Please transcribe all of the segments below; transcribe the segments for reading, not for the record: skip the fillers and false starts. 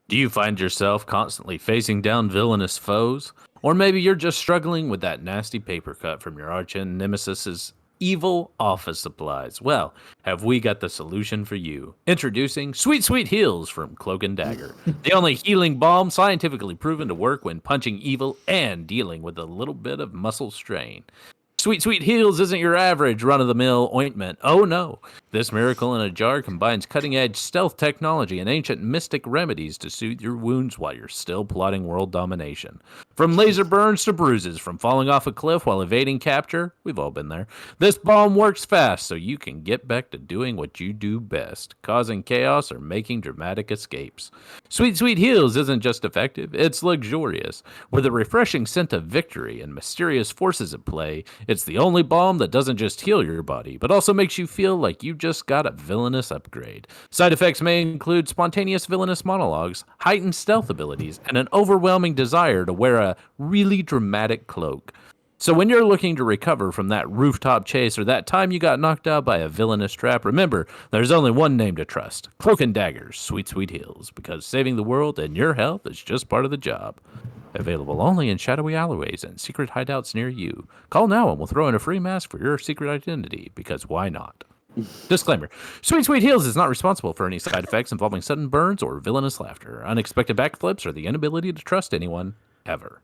Do you find yourself constantly facing down villainous foes? Or maybe you're just struggling with that nasty paper cut from your arch nemesis's evil office supplies. Well, have we got the solution for you? Introducing Sweet Sweet Heals from Cloak and Dagger, the only healing balm scientifically proven to work when punching evil and dealing with a little bit of muscle strain. Sweet Sweet Heals isn't your average run-of-the-mill ointment. Oh no. This miracle in a jar combines cutting-edge stealth technology and ancient mystic remedies to soothe your wounds while you're still plotting world domination. From laser burns to bruises, from falling off a cliff while evading capture, we've all been there. This balm works fast so you can get back to doing what you do best, causing chaos or making dramatic escapes. Sweet Sweet Heals isn't just effective, it's luxurious. With a refreshing scent of victory and mysterious forces at play, it's the only balm that doesn't just heal your body, but also makes you feel like you just got a villainous upgrade. Side effects may include spontaneous villainous monologues, heightened stealth abilities, and an overwhelming desire to wear a really dramatic cloak. So when you're looking to recover from that rooftop chase or that time you got knocked out by a villainous trap, remember, there's only one name to trust. Cloak and Daggers, Sweet Sweet Heals, because saving the world and your health is just part of the job. Available only in shadowy alleyways and secret hideouts near you. Call now and we'll throw in a free mask for your secret identity, because why not? Disclaimer. Sweet Sweet Heals is not responsible for any side effects involving sudden burns or villainous laughter, unexpected backflips, or the inability to trust anyone, ever.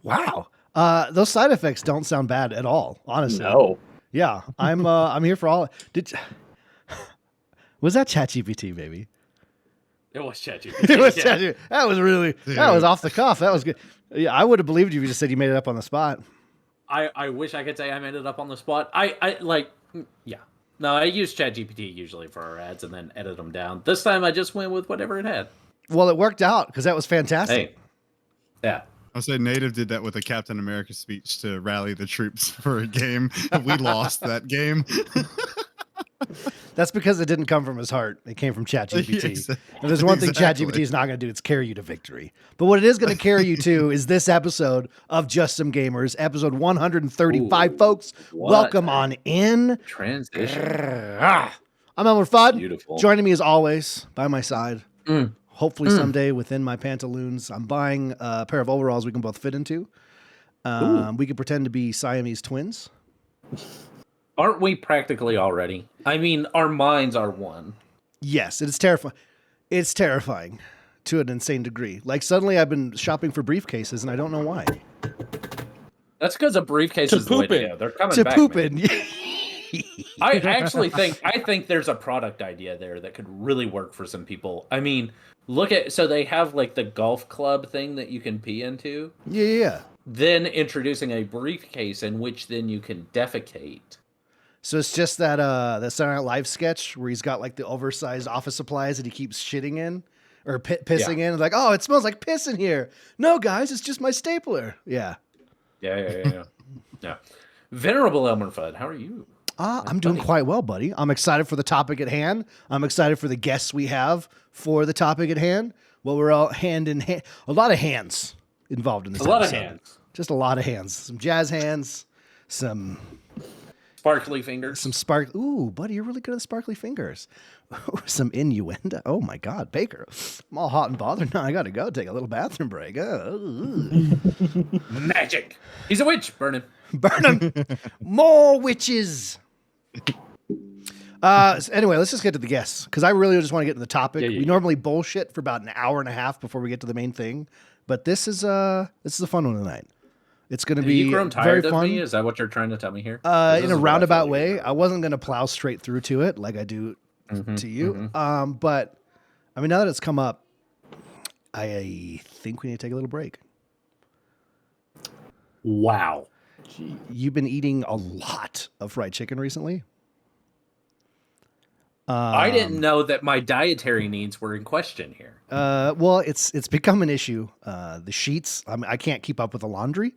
Wow. Those side effects don't sound bad at all, honestly. No. Yeah, I'm here for all. Was that ChatGPT, baby? It was ChatGPT. It was ChatGPT. That was really that was off the cuff. That was good. Yeah, I would have believed you if you just said you made it up on the spot. I wish I could say I made it up on the spot. I yeah. No, I use ChatGPT usually for our ads and then edit them down. This time I just went with whatever it had. Well, it worked out because that was fantastic. Hey. Yeah. I'll say Native did that with a Captain America speech to rally the troops for a game. We lost that game. That's because it didn't come from his heart. It came from ChatGPT. Yes, And there's one thing exactly. ChatGPT is not going to do. It's carry you to victory. But what it is going to carry you to is this episode of Just Some Gamers, episode 135, folks. Welcome on in. Transition. I'm ELMMERFUDD. Beautiful. Joining me as always by my side. Hopefully someday within my pantaloons. I'm buying a pair of overalls we can both fit into. We could pretend to be Siamese twins. Aren't we practically already? I mean, our minds are one. Yes, it is terrifying. It's terrifying to an insane degree. Like suddenly I've been shopping for briefcases and I don't know why. That's because a briefcase is the way to go. They're coming To back. pooping. I actually think there's a product idea there that could really work for some people. I mean, so they have like the golf club thing that you can pee into. Yeah. Then introducing a briefcase in which then you can defecate. So it's just that Saturday Night Live sketch where he's got like the oversized office supplies that he keeps shitting in or pissing in. Like, oh, it smells like piss in here. No, guys, it's just my stapler. Yeah. Yeah. Venerable ELMMERFUDD, how are you? I'm doing quite well, buddy. I'm excited for the topic at hand. I'm excited for the guests we have for the topic at hand. Well, we're all hand in hand. A lot of hands involved in this episode. A lot of hands. Just a lot of hands. Some jazz hands. Some sparkly fingers. Ooh, buddy, you're really good at sparkly fingers. Some innuendo. Oh, my God, Baker. I'm all hot and bothered now. I got to go take a little bathroom break. Magic. He's a witch. Burn him. Burn him. More witches. Anyway, let's just get to the guests because I really just want to get to the topic. We normally bullshit for about an hour and a half before we get to the main thing, but this is a fun one tonight. It's going to be grown tired very fun. of me? Is that what you're trying to tell me here? In a roundabout way. I wasn't going to plow straight through to it like I do to you. But I mean, now that it's come up, I think we need to take a little break. Wow. You've been eating a lot of fried chicken recently. I didn't know that my dietary needs were in question here. Well, it's become an issue. The sheets, I can't keep up with the laundry.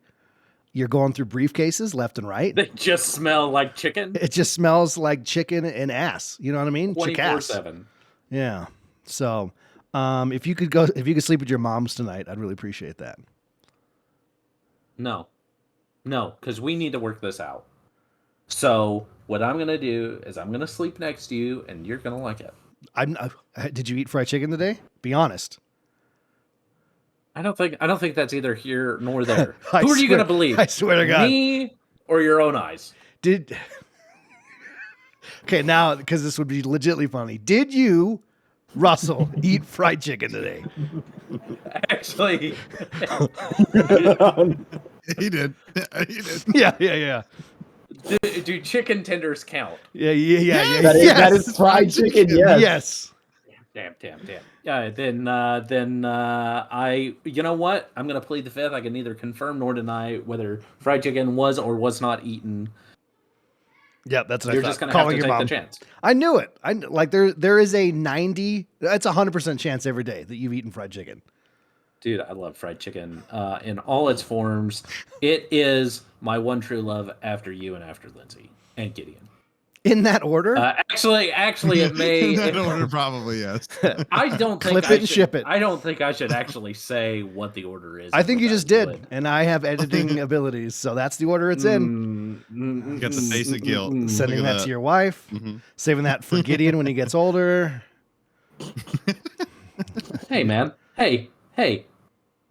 You're going through briefcases left and right. They just smell like chicken. It just smells like chicken and ass. You know what I mean? 24/7. Yeah. So, if you could sleep with your moms tonight, I'd really appreciate that. No, because we need to work this out. So what I'm going to do is I'm going to sleep next to you and you're going to like it. Did you eat fried chicken today? Be honest. I don't think that's either here nor there. I Who are you swear- going to believe? I swear to God. Me or your own eyes? Did okay now because this would be legitimately funny. Did you, Russell, eat fried chicken today? Actually, He did. He did. Yeah. do chicken tenders count? Yeah. That is fried chicken. Yes. Yes. Damn. Yeah, then you know what? I'm gonna plead the fifth. I can neither confirm nor deny whether fried chicken was or was not eaten. Yep, that's what You're I thought. just gonna Calling have to your take mom. the chance. I knew it. There is a 90. That's 100% chance every day that you've eaten fried chicken. Dude, I love fried chicken in all its forms. It is my one true love after you and after Lindsay and Gideon. In that order? Actually, it may. In that order, probably yes. I don't think Clip I it and should, ship it. I don't think I should actually say what the order is. I think you just did, would. and I have editing abilities, so that's the order it's in. You got the basic guilt. Sending Look at that to your wife, saving that for Gideon when he gets older. Hey, man. Hey.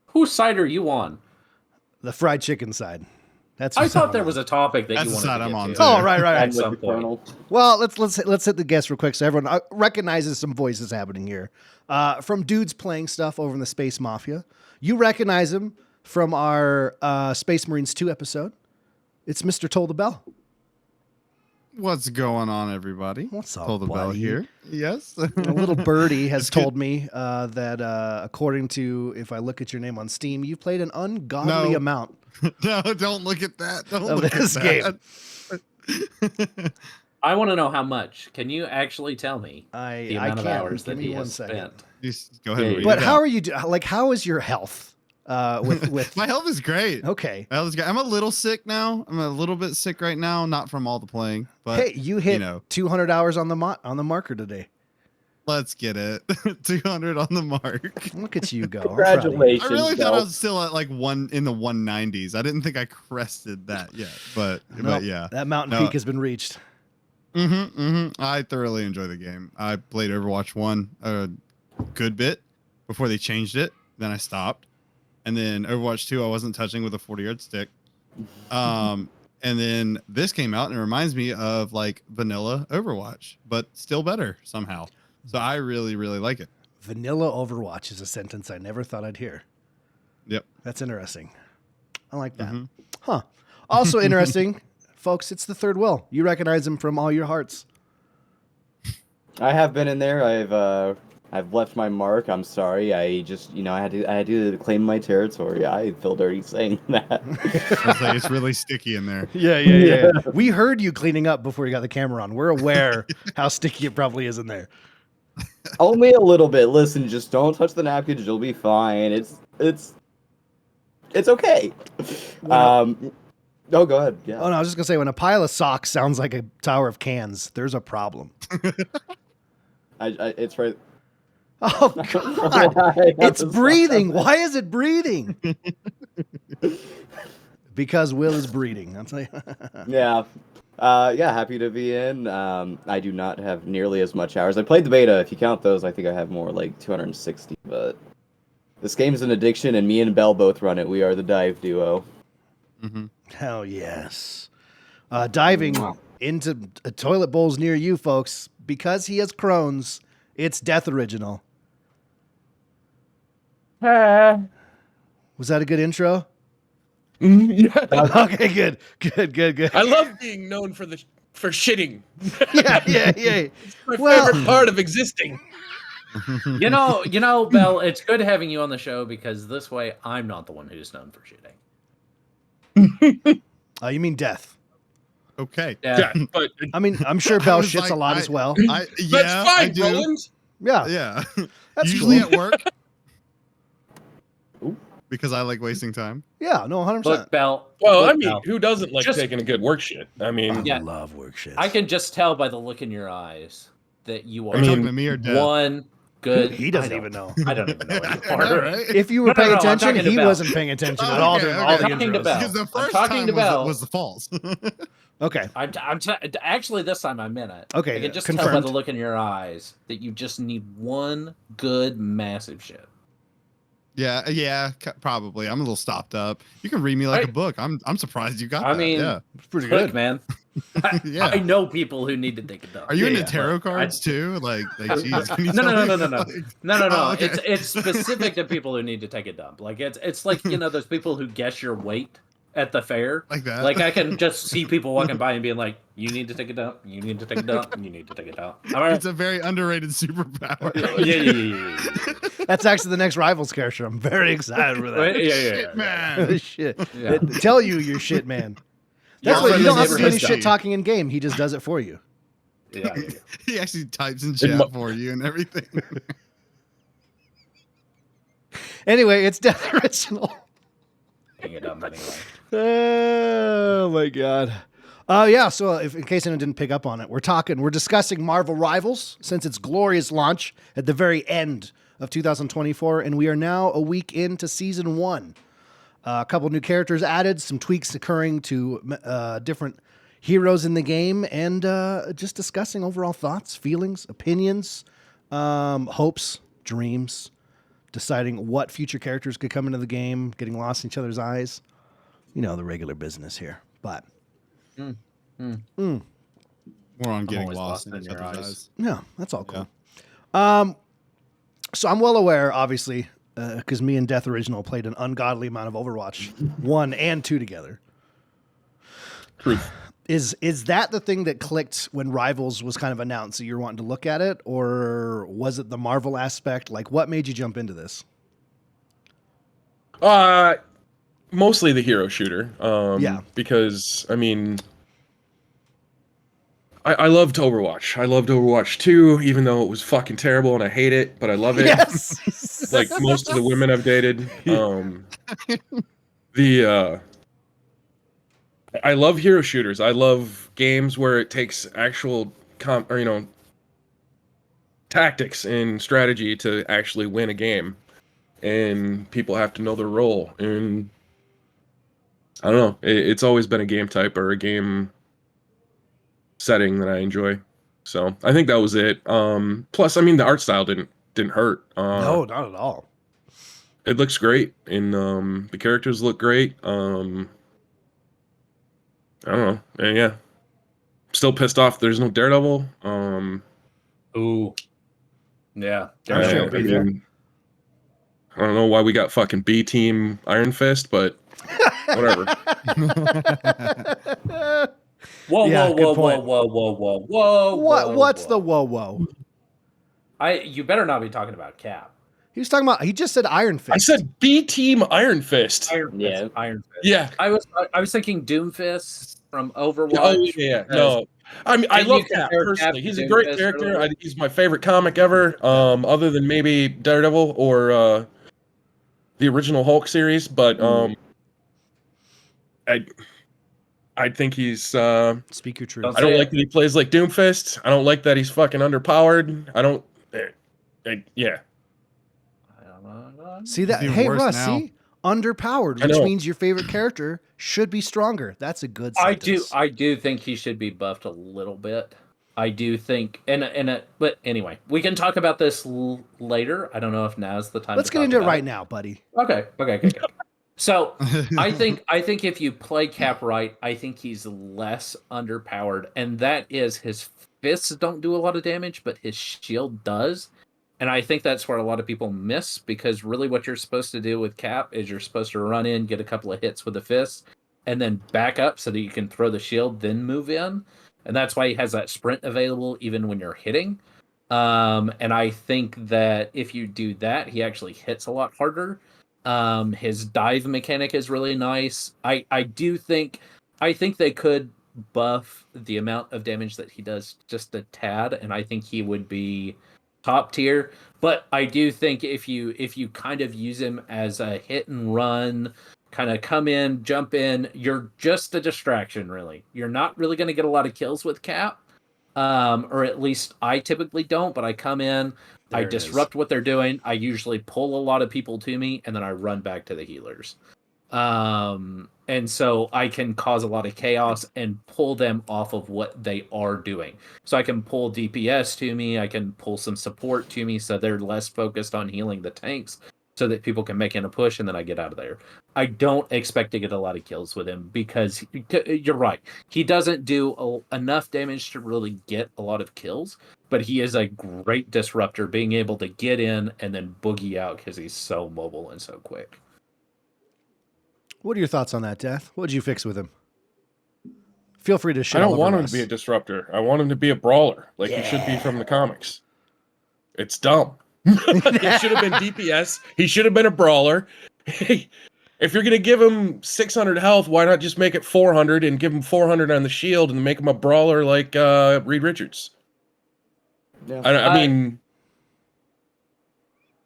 Whose side are you on? The fried chicken side. That's. I thought there was a topic that That's you the wanted side to I'm get on, to. too. Oh, right. I'm At with some the point. Colonel. Well, let's hit the guest real quick so everyone recognizes some voices happening here. From dudes playing stuff over in the Space Mafia. You recognize him from our Space Marines 2 episode. It's Mr. Toll the Bell. What's going on, everybody? What's up, Toll the bell buddy? here. Yes. A little birdie has It's good. told me that according to, if I look at your name on Steam, you've played an ungodly No. amount No, don't look at that. Don't of look this at game. that. I want to know how much. Can you actually tell me the I amount of can't. hours Give that me he one has second. spent? Just go ahead and Yeah, read But it how out. are you like? How is your health? With My health is great. okay. My health is great. I'm a little sick now. I'm a little bit sick right now, not from all the playing, but Hey, you hit know. 200 hours on the marker today. let's get it. 200 on the mark. Look at you go. I'm proud of you. Congratulations. I really thought I Bell. was still at like one in the 190s. I didn't think I crested that yet, but Nope, yeah. that mountain No. peak has been reached. I thoroughly enjoy the game. I played Overwatch 1 a good bit before they changed it. Then I stopped. And then Overwatch 2 I wasn't touching with a 40-yard stick. And then this came out and it reminds me of like vanilla Overwatch, but still better somehow. So I really, really like it. Vanilla Overwatch is a sentence I never thought I'd hear. Yep. That's interesting. I like that. Huh. Also interesting, folks, it's the Third Will. You recognize him from All Your Hearts. I have been in there. I've left my mark. I'm sorry. I just, I had to claim my territory. I feel dirty saying that. I was like, it's really sticky in there. Yeah. We heard you cleaning up before you got the camera on. We're aware how sticky it probably is in there. Only a little bit. Listen, just don't touch the napkins. You'll be fine. It's okay. Oh, go ahead. Yeah. Oh no, I was just gonna say when a pile of socks sounds like a tower of cans, there's a problem. It's right. Oh god, it's breathing. Why is it breathing? Because Will is breeding. I'll tell you. Yeah. Happy to be in. I do not have nearly as much hours. I played the beta. If you count those, I think I have more, like 260. But this game's an addiction, and me and Bell both run it. We are the dive duo. Hell yes. Diving into toilet bowls near you, folks, because he has Crohn's. It's Dethoriginal. Was that a good intro? Yeah. Okay, good. I love being known for shitting. Yeah. My Well- favorite part of existing. You know, Bell, it's good having you on the show because this way I'm not the one who's known for shitting. You mean Death? Okay. Yeah, but I mean, I'm sure I Bell was shits like, a lot as well. Yeah, that's I fine, do. Roland. Yeah. Yeah. That's Usually cool. at work. Ooh. Because I like wasting time. Yeah, no, 100%. Look, Bell. Well, look, I mean, Bell, who doesn't like Just- taking a good work shit? I mean, Yeah. love work shit. I can just tell by the look in your eyes that you Are are you talking to me or Deth? one good. He doesn't even know. I don't even know I anymore. know, right? If you were No, paying I'm attention, talking to he Bell. wasn't paying attention at Oh, all okay, during okay. all the I'm talking to intros. Bell. Because the I'm first talking time to Bell. was the false. Okay. Actually, this time I meant it. Okay, I can just tell by confirmed. the look in your eyes that you just need one good, massive shit. Yeah, probably. I'm a little stopped up. You can read me like a book. I'm surprised you got I that. mean, Yeah. It's pretty Look, good. man. Yeah. I know people who need to take a dump. Are you into yeah, tarot but cards too? Like, geez, can you No, tell me? no. Like- No. Oh, okay. It's specific to people who need to take a dump. Like it's like those people who guess your weight at the fair. Like that. Like I can just see people walking by and being like, "You need to take a dump. You need to take a dump. You need to take a dump." All right. It's a very underrated superpower. Yeah. That's actually the next Rivals character. I'm very excited for that. Right? Yeah. Shit, man. Shit. Yeah. Tell you you're shit, man. That's Yeah, what from you the don't have to do any neighborhood shit talking in game. He just does it for you. Yeah. He actually types in chat for you and everything. Anyway, it's Dethoriginal. Taking a dump anyway. Oh my god. Yeah, so if in case anyone didn't pick up on it, we're discussing Marvel Rivals since its glorious launch at the very end of 2024, and we are now a week into season 1. A couple new characters added, some tweaks occurring to different heroes in the game, and just discussing overall thoughts, feelings, opinions, hopes, dreams, deciding what future characters could come into the game, getting lost in each other's eyes. You know, the regular business here. But More on getting always lost lost in in each your other's eyes. eyes. yeah, that's all cool. So I'm well aware, obviously, because me and Dethoriginal played an ungodly amount of Overwatch 1 and 2 together. Truth. Is that the thing that clicked when Rivals was kind of announced that you're wanting to look at it, or was it the Marvel aspect? Like, what made you jump into this? Mostly the hero shooter. Yeah. Because I mean, I loved Overwatch. I loved Overwatch 2, even though it was fucking terrible and I hate it, but I love it. Yes. Like most of the women I've dated. I love hero shooters. I love games where it takes actual tactics and strategy to actually win a game, and people have to know their role. And I don't know. It's always been a game type or a game setting that I enjoy. So I think that was it. Plus, I mean, the art style didn't hurt. No, not at all. It looks great, and the characters look great. I don't know. And yeah, still pissed off there's no Daredevil. Ooh. Yeah. I'm sure it'll I be there. mean, I don't know why we got fucking B Team Iron Fist, but whatever. Whoa, Yeah, whoa, good whoa, point. whoa. What's the whoa? You better not be talking about Cap. He was talking about. He just said Iron Fist. I said B Team Iron Fist. Iron Fist. Yeah. Iron Fist. Yeah. I was thinking Doomfist from Overwatch. Oh yeah. No. I mean, I Can you love Cap compare personally. Cap He's to a great Doomfist character. really? He's my favorite comic ever. Other than maybe Daredevil or the original Hulk series, but I think he's. Speak your truth. I don't like that he plays like Doomfist. I don't like that he's fucking underpowered. I don't. Yeah. See that? He's even Hey, worse Russ, now. see? Underpowered, I which know. means your favorite character should be stronger. That's a good I sentence. do think he should be buffed a little bit. I do think, but anyway, we can talk about this later. I don't know if now's the time. Let's get into it right now, buddy. Okay. So I think if you play Cap right, I think he's less underpowered, and that is his fists don't do a lot of damage, but his shield does. And I think that's where a lot of people miss, because really what you're supposed to do with Cap is you're supposed to run in, get a couple of hits with the fist, and then back up so that you can throw the shield, then move in. And that's why he has that sprint available even when you're hitting. And I think that if you do that, he actually hits a lot harder. His dive mechanic is really nice. I think they could buff the amount of damage that he does just a tad, and I think he would be top tier. But I do think if you kind of use him as a hit and run, kind of come in, jump in, you're just a distraction, really. You're not really going to get a lot of kills with Cap. or at least I typically don't. But I come in, I There it is. disrupt what they're doing. I usually pull a lot of people to me, and then I run back to the healers. And so I can cause a lot of chaos and pull them off of what they are doing. So I can pull DPS to me, I can pull some support to me, so they're less focused on healing the tanks, so that people can make in a push, and then I get out of there. I don't expect to get a lot of kills with him because you're right. He doesn't do enough damage to really get a lot of kills, but he is a great disruptor, being able to get in and then boogie out because he's so mobile and so quick. What are your thoughts on that, Deth? What did you fix with him? Feel free to shit I all don't over want him us. to be a disruptor. I want him to be a brawler, like he should be from the comics. It's dumb. He should have been DPS. He should have been a brawler. If you're gonna give him 600 health, why not just make it 400 and give him 400 on the shield and make him a brawler like Reed Richards? Yeah. I mean,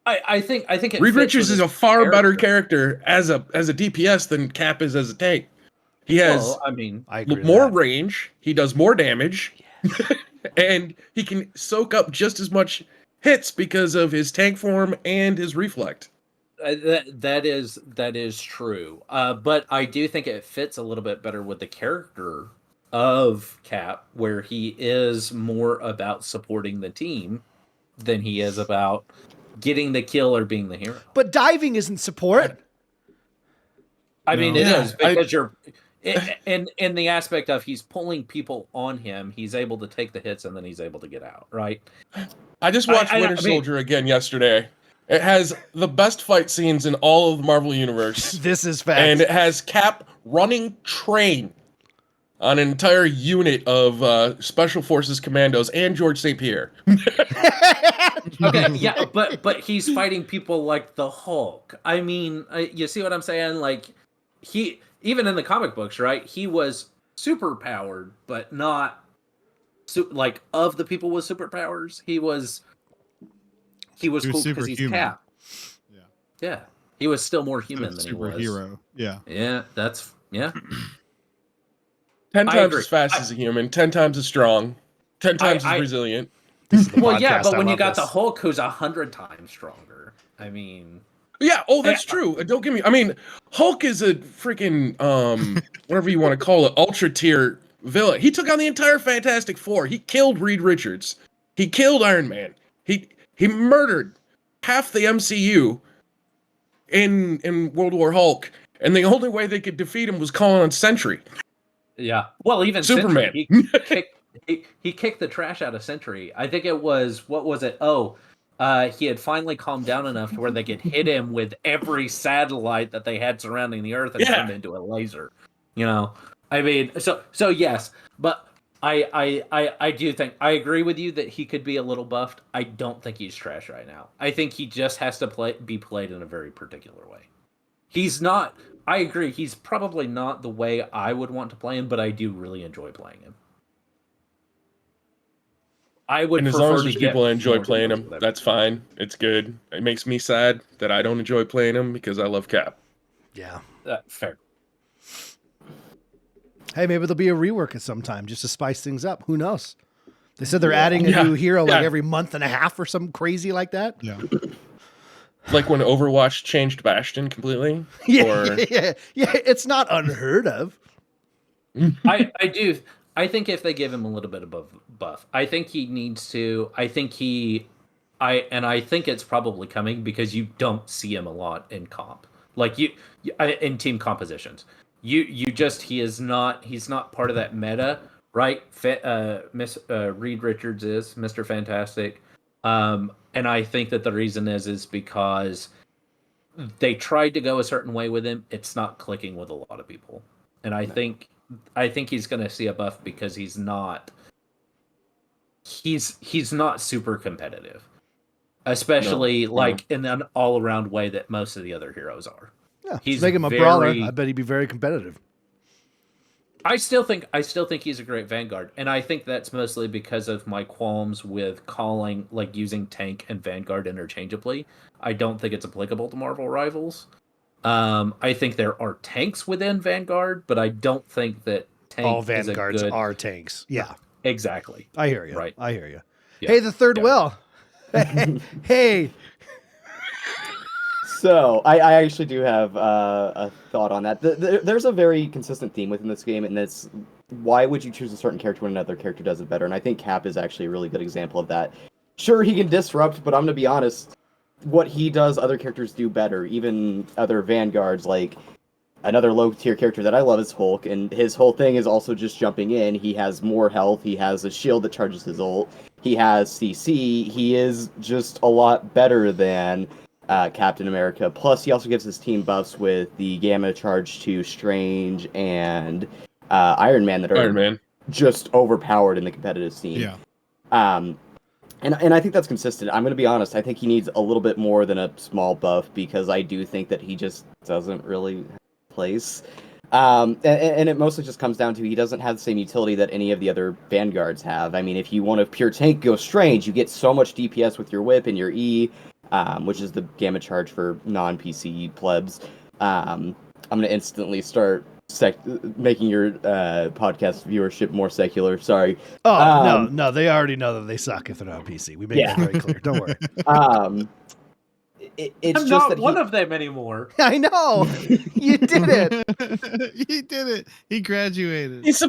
I think it Reed fits Richards with is a his far better character as a DPS than Cap is as a tank. He has Well, I mean, I agree with more that. range. He does more damage, and he can soak up just as much hits because of his tank form and his reflect. that is true. But I do think it fits a little bit better with the character of Cap, where he is more about supporting the team than he is about getting the kill or being the hero. But diving isn't support. I mean, it Yeah, is because you're in the aspect of he's pulling people on him. He's able to take the hits and then he's able to get out. Right. I just watched Winter Soldier again yesterday. It has the best fight scenes in all of the Marvel Universe. This is fact. And it has Cap running train on an entire unit of Special Forces commandos and George St. Pierre. Okay, yeah, but he's fighting people like the Hulk. I mean, you see what I'm saying? Like, he, even in the comic books, right? He was super powered, but not like of the people with superpowers. He was cool because he's Cap. Yeah, he was still more human than he was. Superhero. Yeah, that's 10 times as fast as a human, 10 times as strong, 10 times as resilient. Well, yeah, but when you got the Hulk, who's 100 times stronger, I mean, yeah. Oh, that's true. Don't get me. I mean, Hulk is a freaking whatever you want to call it, ultra tier villain. He took on the entire Fantastic Four. He killed Reed Richards. He killed Iron Man. He murdered half the MCU in World War Hulk, and the only way they could defeat him was calling on Sentry. Yeah. Well, even Superman. Sentry, he kicked the trash out of Sentry. I think it was, what was it? He had finally calmed down enough to where they could hit him with every satellite that they had surrounding the Earth and turned into a laser. You know, I mean, so yes, but I do think I agree with you that he could be a little buffed. I don't think he's trash right now. I think he just has to be played in a very particular way. He's not. I agree. He's probably not the way I would want to play him, but I do really enjoy playing him. I would, and as long as there's people that enjoy playing him, that's fine. It's good. It makes me sad that I don't enjoy playing him because I love Cap. Yeah, fair. Hey, maybe there'll be a rework at some time just to spice things up. Who knows? They said they're adding a new hero like every month and a half or something crazy like that. Yeah. Like when Overwatch changed Bastion completely. Yeah, it's not unheard of. I do. I think if they give him a little bit of buff, I think he needs to. I think it's probably coming because you don't see him a lot in comp, like in team compositions. He's not part of that meta, right? Reed Richards is Mr. Fantastic. And I think that the reason is because they tried to go a certain way with him. It's not clicking with a lot of people. And I think he's going to see a buff because he's not super competitive, especially in an all around way that most of the other heroes are. Yeah, he's make him a brawler. I bet he'd be very competitive. I still think he's a great Vanguard, and I think that's mostly because of my qualms with using tank and Vanguard interchangeably. I don't think it's applicable to Marvel Rivals. I think there are tanks within Vanguard, but I don't think that tank all Vanguards are tanks. Yeah. Exactly. I hear you. Right. I hear you. Yeah. Hey, the third Yeah. will. Hey. So I actually do have a thought on that. There's a very consistent theme within this game, and that's why would you choose a certain character when another character does it better? And I think Cap is actually a really good example of that. Sure, he can disrupt, but I'm gonna be honest. What he does, other characters do better. Even other vanguards, like another low tier character that I love is Hulk, and his whole thing is also just jumping in. He has more health. He has a shield that charges his ult. He has CC. He is just a lot better than Captain America. Plus, he also gives his team buffs with the Gamma Charge to Strange and Iron Man that are just overpowered in the competitive scene. Yeah. And I think that's consistent. I'm going to be honest. I think he needs a little bit more than a small buff because I do think that he just doesn't really have a place. And it mostly just comes down to he doesn't have the same utility that any of the other vanguards have. I mean, if you want a pure tank go Strange, you get so much DPS with your whip and your E, which is the Gamma Charge for non-PC plebs. I'm going to instantly start making your podcast viewership more secular. Sorry. Oh, no, they already know that they suck if they're not on PC. We made that very clear. Don't worry. It's I'm just not that one of them anymore. I know. You did it. He did it. He graduated. He's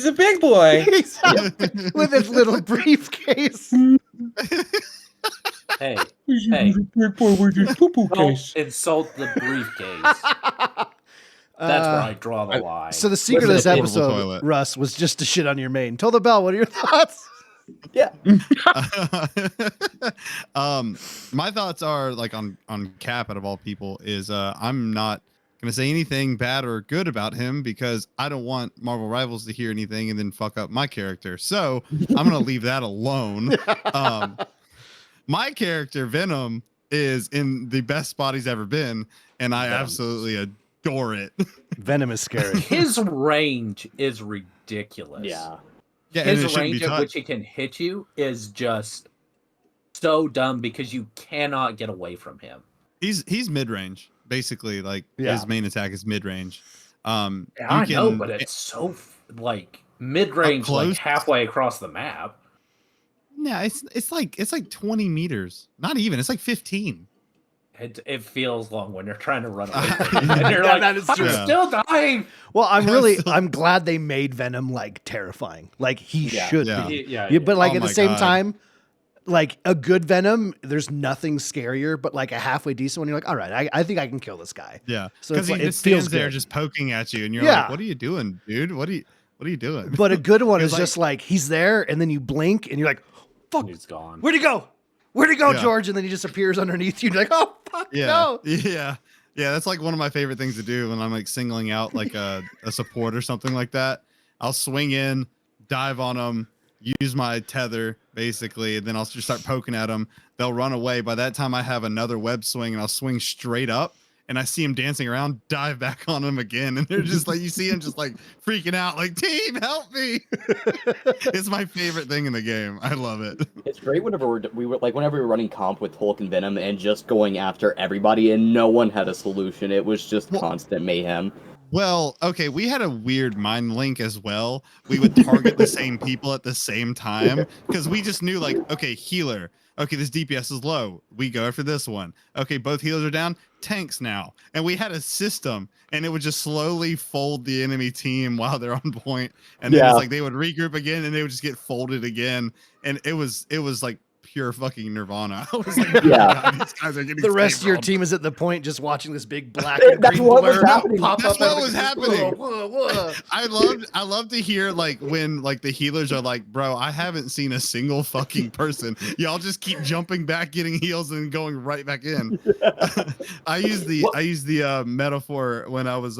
a big boy. He's with his little briefcase. Hey, Big boy with his poo-poo don't case. insult the briefcase. That's where I draw the line. So the secret of this Portable episode, toilet. Russ, was just to shit on your main. Toll the bell. What are your thoughts? Yeah. My thoughts are like on Cap out of all people is I'm not gonna say anything bad or good about him because I don't want Marvel Rivals to hear anything and then fuck up my character. So I'm gonna leave that alone. My character Venom is in the best spot he's ever been, and I absolutely adore it. Venom is scary. His range is ridiculous. Yeah. Yeah, and it His shouldn't be range at touched. which he can hit you is just so dumb because you cannot get away from him. He's mid range basically. Like his main attack is mid range. Yeah, I know, but it's so like mid range, like halfway across the map. Yeah, it's like 20 meters. Not even. It's like 15. It feels long when you're trying to run away from it. And you're like, that is I'm true. still dying. Well, I'm glad they made Venom like terrifying. Like he should be. Yeah. But like Oh at the my same God. time, like a good Venom, there's nothing scarier, but like a halfway decent one, you're like, all right, I think I can kill this guy. Yeah. So Because it's he like, just it feels stands there good. just poking at you, and you're Yeah. like, "What are you doing, dude? What are you doing?" But a good one is It's just like he's there, and then you blink, and you're like, fuck, He's gone. where'd he go? Where'd he go, Yeah. George? And then he just appears underneath you. And you're like, oh fuck, Yeah. no. Yeah. That's like one of my favorite things to do when I'm like singling out like a support or something like that. I'll swing in, dive on them, use my tether basically, and then I'll just start poking at them. They'll run away. By that time, I have another web swing, and I'll swing straight up. And I see him dancing around, dive back on him again, and they're just like, you see him just like freaking out, like, "Team, help me!" It's my favorite thing in the game. I love it. It's great whenever whenever we were running comp with Hulk and Venom and just going after everybody, and no one had a solution. It was just constant mayhem. Well, okay, we had a weird mind link as well. We would target the same people at the same time because we just knew, like, okay, healer. Okay, this DPS is low. We go after this one. Okay, both healers are down. Tanks now. And we had a system, and it would just slowly fold the enemy team while they're on point. And then it's like they would regroup again, and they would just get folded again. And it was like pure fucking nirvana. I was like, oh my God, these guys are getting The rest of your steamrolled. team is at the point just watching this big black and That's green what was blur happening. pop That's up. what out of was the- happening. Whoa. I love to hear like when like the healers are like, bro, I haven't seen a single fucking person. Y'all just keep jumping back, getting heals, and going right back in. I use the metaphor when I was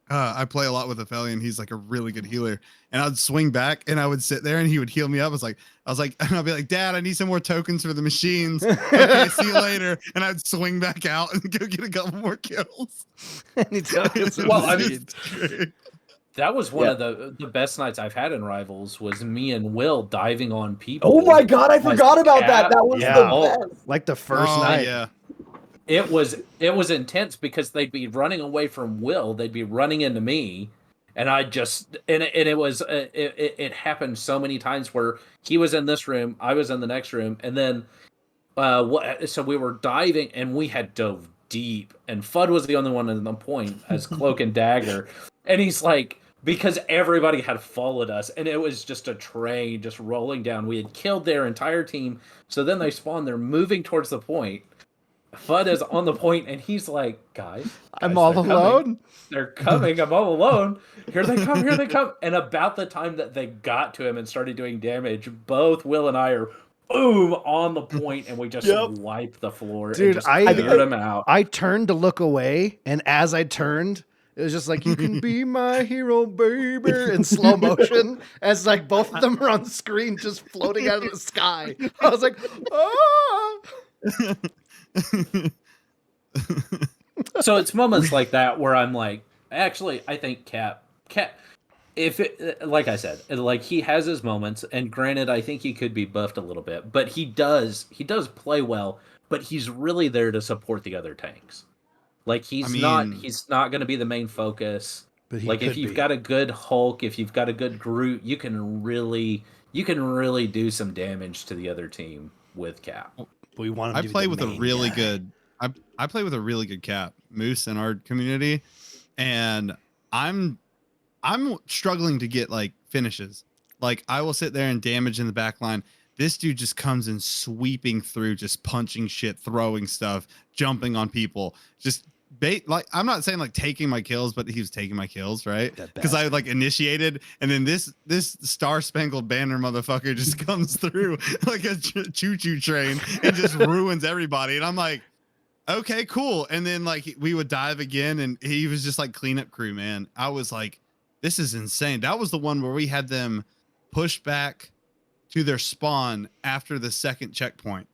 I play a lot with Aphelion. He's like a really good healer, and I'd swing back and I would sit there and he would heal me up. I was like, and I'd be like, Dad, I need some more tokens for the machines. Okay, see you later. And I'd swing back out and go get a couple more kills. Any tokens? Well, I mean, It's great. that was one of the best nights I've had in Rivals was me and Will diving on people. Oh my God, I forgot about that. That was Yeah. the best. Like the first Oh, night. yeah. It was intense because they'd be running away from Will, they'd be running into me, And I just and it was it happened so many times where he was in this room, I was in the next room, and then so we were diving and we had dove deep, and Fudd was the only one in the point as cloak and dagger, and he's like, because everybody had followed us and it was just a train just rolling down. We had killed their entire team, so then they spawned. They're moving towards the point. Fudd is on the point and he's like, guys, I'm all they're alone. coming. They're coming. I'm all alone. Here they come. Here they come. And about the time that they got to him and started doing damage, both Will and I are boom on the point, and we just wiped the floor. Dude, and just cleared him out. I turned to look away, and as I turned, it was just like, you can be my hero, baby, in slow motion, as like both of them are on the screen just floating out of the sky. I was like, oh. So it's moments like that where I'm like, actually, I think Cap, if it, like I said, like he has his moments, and granted, I think he could be buffed a little bit, but he does play well, but he's really there to support the other tanks. Like he's not going to be the main focus. But like if you've got a good Hulk, if you've got a good Groot, you can really do some damage to the other team with Cap. We want him I to be play the with a main really guy. good. I play with a really good Cap, Moose, in our community, and I'm struggling to get like finishes. Like I will sit there and damage in the back line. This dude just comes in sweeping through, just punching shit, throwing stuff, jumping on people, just like I'm not saying like taking my kills, but he was taking my kills, right? Because I like initiated, and then this Star Spangled Banner motherfucker just comes through like a choo-choo train and just ruins everybody. And I'm like, okay, cool. And then like we would dive again, and he was just like cleanup crew, man. I was like, this is insane. That was the one where we had them push back to their spawn after the second checkpoint.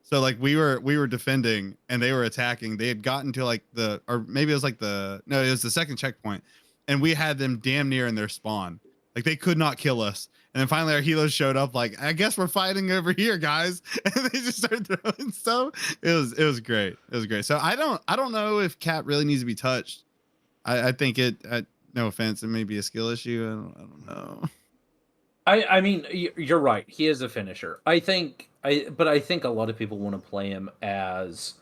So like we were defending and they were attacking. They had gotten to like it was the second checkpoint, and we had them damn near in their spawn. Like they could not kill us. And then finally our healers showed up like, I guess we're fighting over here, guys. And they just started throwing stuff. It was great. It was great. So I don't know if Cap really needs to be touched. I think no offense, it may be a skill issue. I don't know. I mean, you're right. He is a finisher. I think a lot of people want to play him as,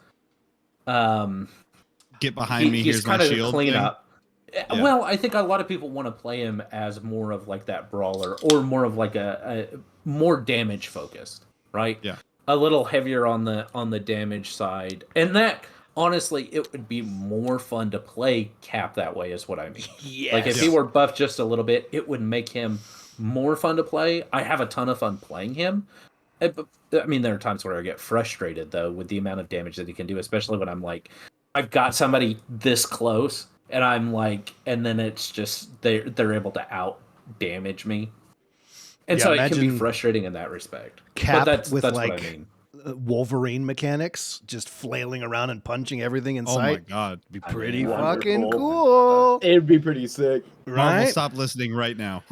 get behind me. He's Here's my kind of shield. clean Thing. up. Yeah. Well, I think a lot of people want to play him as more of like that brawler, or more of like a more damage focused, right? Yeah. A little heavier on the damage side, and that honestly, it would be more fun to play Cap that way. Is what I mean. Yes. Like if he were buffed just a little bit, it would make him more fun to play. I have a ton of fun playing him. I mean, there are times where I get frustrated though with the amount of damage that he can do, especially when I'm like, I've got somebody this close, and I'm like, and then it's just they're able to out damage me, and so it can be frustrating in that respect. Cap but that's with like like what I mean. Wolverine mechanics, just flailing around and punching everything in Oh my sight. god, Be pretty Wonderful. fucking cool, It'd be pretty sick. Marvel, right? stop listening right now.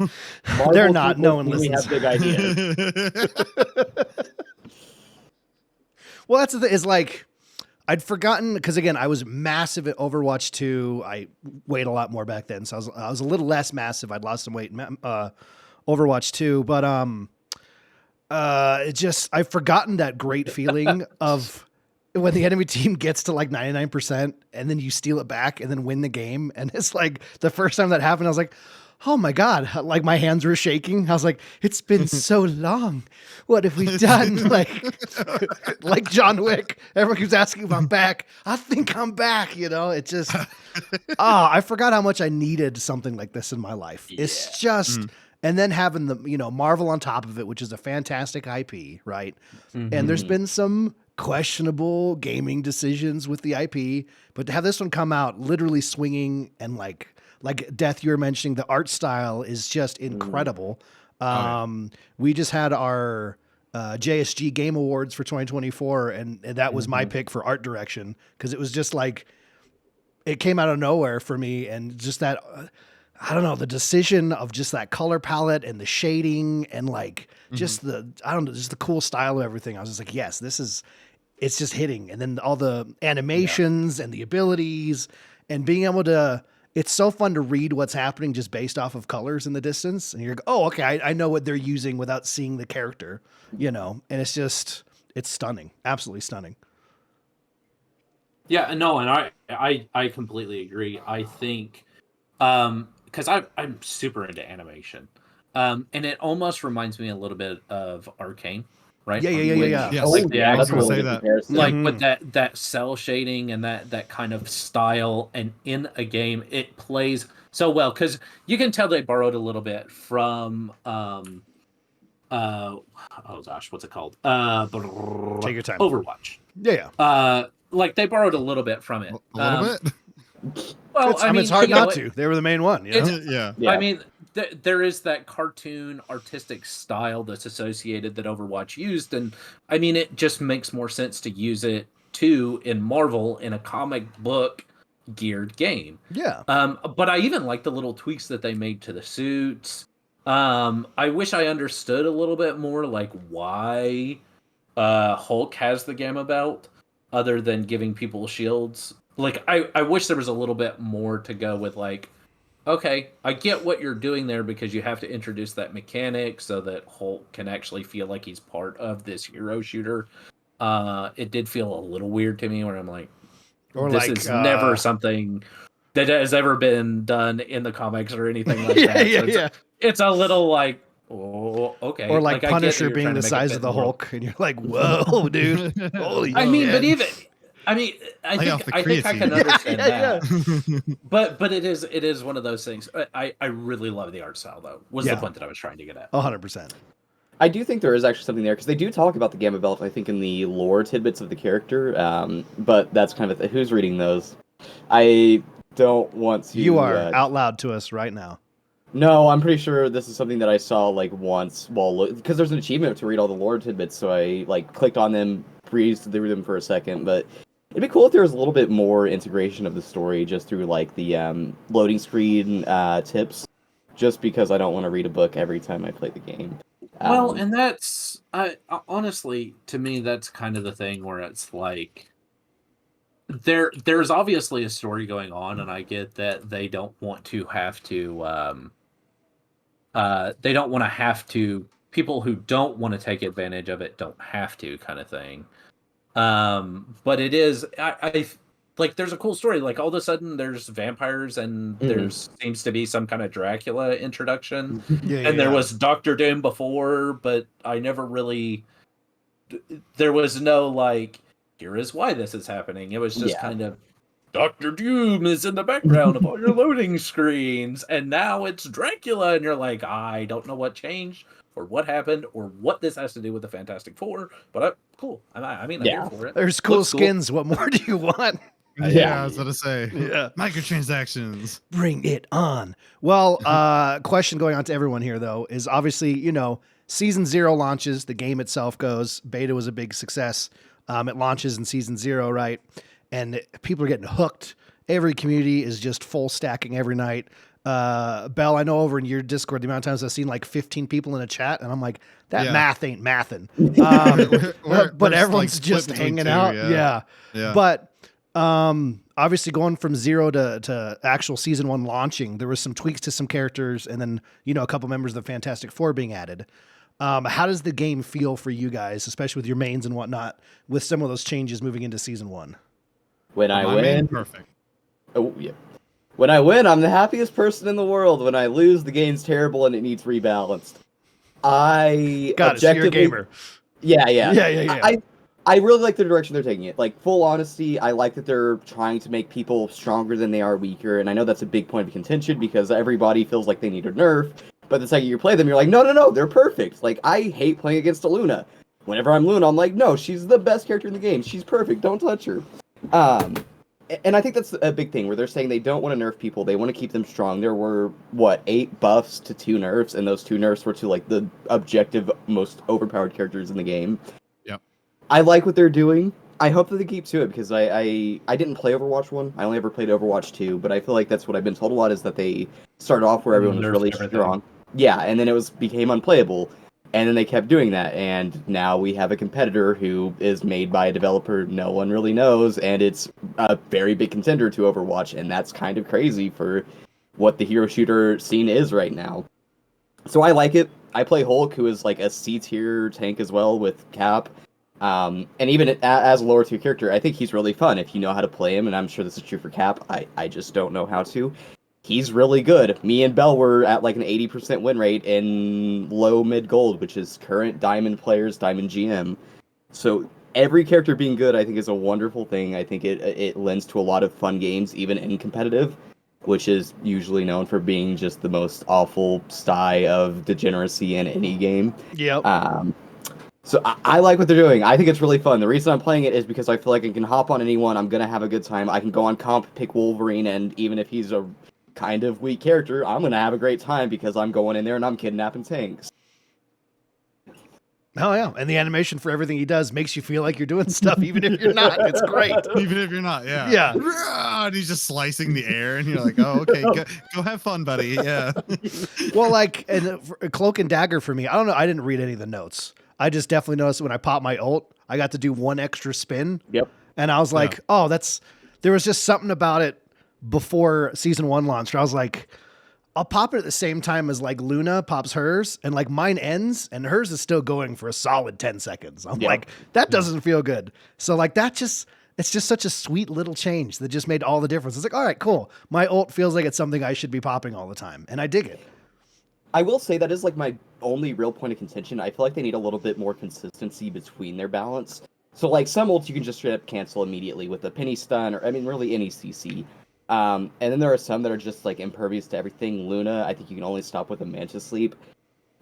They're not. No one We listens. have big ideas. Well, that's the thing. Is like I'd forgotten, because again, I was massive at Overwatch 2. I weighed a lot more back then, so I was a little less massive. I'd lost some weight in Overwatch 2, but I've forgotten that great feeling of when the enemy team gets to like 99% and then you steal it back and then win the game. And it's like the first time that happened, I was like, oh my God, like my hands were shaking. I was like, it's been so long. What have we done? like John Wick. Everyone keeps asking if I'm back. I think I'm back. You know, it just, I forgot how much I needed something like this in my life. Yeah. It's just, and then having the, Marvel on top of it, which is a fantastic IP, right? Mm-hmm. And there's been some questionable gaming decisions with the IP, but to have this one come out literally swinging and like Deth, you were mentioning, the art style is just incredible. We just had our JSG Game Awards for 2024, and that was my pick for art direction, because it was just like, it came out of nowhere for me, and just that, I don't know, the decision of just that color palette and the shading and like just just the cool style of everything. I was just like, yes, it's just hitting. And then all the animations and the abilities and being able to, it's so fun to read what's happening just based off of colors in the distance. And you're, oh, okay, I know what they're using without seeing the character, and it's stunning. Absolutely stunning. Yeah, no, and I completely agree. I think, because I'm super into animation, and it almost reminds me a little bit of Arcane, right? Yeah. Yes. Like the that's a actual, really good comparison. like with that cell shading and that kind of style, and in a game it plays so well because you can tell they borrowed a little bit from oh gosh, what's it called? Take your time. Overwatch. Yeah. Like they borrowed a little bit from it. A little bit. Well, I mean, it's hard you know, not to. They were the main one. Yeah. I mean, there is that cartoon artistic style that's associated that Overwatch used, and I mean, it just makes more sense to use it too in Marvel in a comic book geared game. Yeah. But I even like the little tweaks that they made to the suits. I wish I understood a little bit more, like why Hulk has the gamma belt, other than giving people shields. Like, I wish there was a little bit more to go with, like, okay, I get what you're doing there because you have to introduce that mechanic so that Hulk can actually feel like he's part of this hero shooter. It did feel a little weird to me where I'm like, Or this like, is never something that has ever been done in the comics or anything like that. So it's a little like, oh, okay. Or like I get that Punisher you're being trying the to make it size fit of the in world. Hulk, and you're like, whoa, dude. Holy I mean, shit. but even, I mean, I think I can understand that. But it is one of those things. I really love the art style, though. Was the point that I was trying to get at? 100%. I do think there is actually something there because they do talk about the gamma belt, I think, in the lore tidbits of the character. But that's kind of who's reading those. I don't want to. You are out loud to us right now. No, I'm pretty sure this is something that I saw like once while because there's an achievement to read all the lore tidbits, so I like clicked on them, breezed through them for a second. But it'd be cool if there was a little bit more integration of the story just through like the loading screen tips. Just because I don't want to read a book every time I play the game. Well, and that's honestly, to me, that's kind of the thing where it's like there's obviously a story going on, and I get that they don't want to have to people who don't want to take advantage of it don't have to, kind of thing. But it is I like there's a cool story. Like all of a sudden there's vampires and there seems to be some kind of Dracula introduction. And there was Doctor Doom before, but I never really there was no like here is why this is happening. It was just kind of Doctor Doom is in the background of all your loading screens, and now it's Dracula, and you're like, I don't know what changed or what happened or what this has to do with the Fantastic Four, but cool. I'm here for it. There's cool skins. Cool. What more do you want? Yeah, I was going to say. Yeah. Microtransactions. Bring it on. Well, question going on to everyone here, though, is obviously, Season 0 launches. The game itself goes. Beta was a big success. It launches in Season 0, right? And people are getting hooked. Every community is just full stacking every night. Bell, I know over in your Discord, the amount of times I've seen like 15 people in a chat, and I'm like, that math ain't mathin'. But everyone's like just hanging out. Yeah. But obviously going from 0 to actual Season 1 launching, there was some tweaks to some characters, and then, a couple members of the Fantastic Four being added. How does the game feel for you guys, especially with your mains and whatnot, with some of those changes moving into Season 1? When I win, perfect. Oh yeah. When I win, I'm the happiest person in the world. When I lose, the game's terrible and it needs rebalanced. I you're a gamer. Yeah. I really like the direction they're taking it. Like, full honesty, I like that they're trying to make people stronger than they are weaker, and I know that's a big point of contention because everybody feels like they need a nerf, but the second you play them, you're like, no, they're perfect. Like, I hate playing against a Luna. Whenever I'm Luna, I'm like, no, she's the best character in the game. She's perfect. Don't touch her. And I think that's a big thing where they're saying they don't want to nerf people. They want to keep them strong. There were, 8 buffs to 2 nerfs, and those 2 nerfs were to, like, the objective most overpowered characters in the game. Yep. I like what they're doing. I hope that they keep to it because I didn't play Overwatch 1. I only ever played Overwatch 2, but I feel like that's what I've been told a lot is that they started off where everyone was really strong. Yeah, and then it became unplayable. And then they kept doing that, and now we have a competitor who is made by a developer no one really knows, and it's a very big contender to Overwatch, and that's kind of crazy for what the hero shooter scene is right now. So I like it. I play Hulk, who is like a C tier tank as well with Cap. And even as a lower tier character, I think he's really fun if you know how to play him, and I'm sure this is true for Cap. I just don't know how to. He's really good. Me and Bell were at like an 80% win rate in low mid gold, which is current Diamond players, Diamond GM. So every character being good, I think, is a wonderful thing. I think it lends to a lot of fun games, even in competitive, which is usually known for being just the most awful sty of degeneracy in any game. Yep. So I like what they're doing. I think it's really fun. The reason I'm playing it is because I feel like I can hop on anyone. I'm going to have a good time. I can go on comp, pick Wolverine, and even if he's a kind of weak character, I'm going to have a great time because I'm going in there and I'm kidnapping tanks. Oh, yeah. And the animation for everything he does makes you feel like you're doing stuff, even if you're not. It's great. Even if you're not, yeah. Yeah. And he's just slicing the air, and you're like, oh, okay, go have fun, buddy. Yeah. Well, like, Cloak and Dagger for me, I don't know. I didn't read any of the notes. I just definitely noticed when I popped my ult, I got to do one extra spin. Yep. And I was like, oh, there was just something about it before season 1 launched. I was like, I'll pop it at the same time as like Luna pops hers, and like mine ends and hers is still going for a solid 10 seconds. I'm like, that doesn't feel good. So like it's just such a sweet little change that just made all the difference. It's like, all right, cool. My ult feels like it's something I should be popping all the time. And I dig it. I will say that is like my only real point of contention. I feel like they need a little bit more consistency between their balance. So like some ults you can just straight up cancel immediately with a penny stun, or I mean really any CC. And then there are some that are just like impervious to everything. Luna, I think you can only stop with a Mantis Sleep.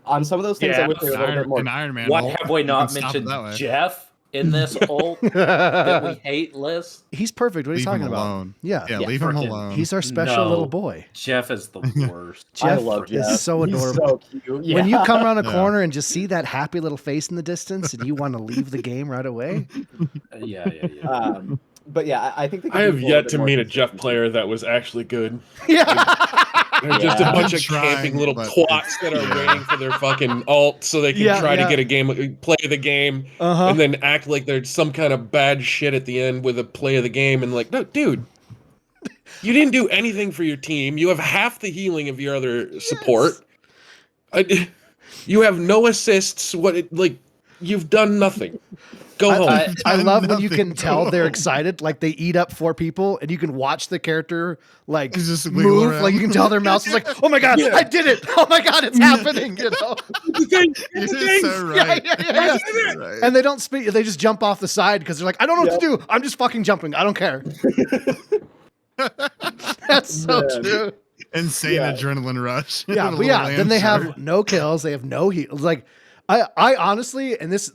On some of those things, I wish they were a little bit more. An Iron Man. What ult, have we you not can stop mentioned? it that way. Jeff in this ult that we hate list. He's perfect. What are you Leave talking him about? alone. Yeah. Yeah, leave him freaking- alone. He's our special No. little boy. Jeff is the worst. I Jeff love Jeff. is so He's adorable. so cute. Yeah. When you come around a Yeah. corner and just see that happy little face in the distance and you want to leave the game right away. Yeah. But yeah, I think they could I do have a little yet bit to more meet a Jeff consistency. player that was actually good. Yeah. They're just Yeah. a bunch of I'm trying, camping little but twats that are waiting for their fucking ult so they can Yeah, try yeah. to get a game, play the game, Uh-huh. and then act like there's some kind of bad shit at the end with a play of the game. And like, no, dude, you didn't do anything for your team. You have half the healing of your other support. You have no assists. You've done nothing. Go home. I love when you Nothing. can tell they're excited, like they eat up 4 people, and you can watch the character like He's just wiggle move. around. Like you can tell their mouse is like, "Oh my god, I did it! Oh my god, it's happening!" You know. You're so right. Yeah. You're right. And they don't speak. They just jump off the side because they're like, "I don't know what to do. I'm just fucking jumping. I don't care." That's so Man. true. Insane Yeah. adrenaline rush. Yeah, With a but yeah, little then they lamb have no kills. They have no heal. Like, I honestly, and this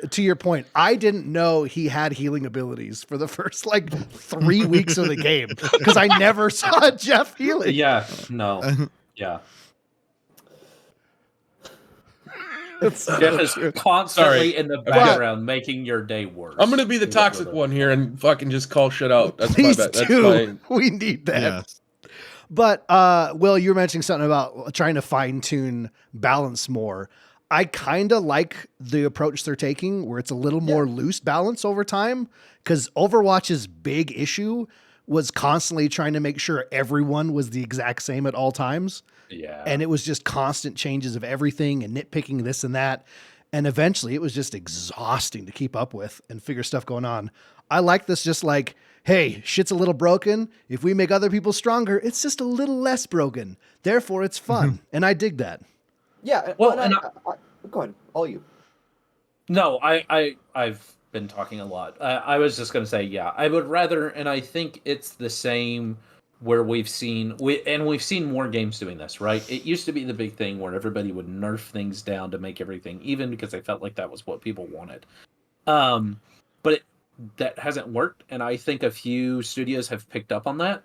to your point, I didn't know he had healing abilities for the first like 3 weeks of the game because I never saw Jeff healing. Yeah. No. Yeah. It's so Jeff is true. constantly in the I've got- background making your day worse. I'm gonna be the toxic one here and fucking just call shit out. That's Please my bet. That's do. my. We need that. Yes. But Will, you were mentioning something about trying to fine tune balance more. I kind of like the approach they're taking where it's a little more loose balance over time, because Overwatch's big issue was constantly trying to make sure everyone was the exact same at all times. Yeah. And it was just constant changes of everything and nitpicking this and that. And eventually it was just exhausting to keep up with and figure stuff going on. I like this just like, hey, shit's a little broken. If we make other people stronger, it's just a little less broken. Therefore, it's fun. And I dig that. Yeah. Well, and and go ahead. All you. No, I've been talking a lot. I was just going to say, yeah, I would rather, and I think it's the same where we've seen more games doing this, right? It used to be the big thing where everybody would nerf things down to make everything even because they felt like that was what people wanted. But that hasn't worked, and I think a few studios have picked up on that.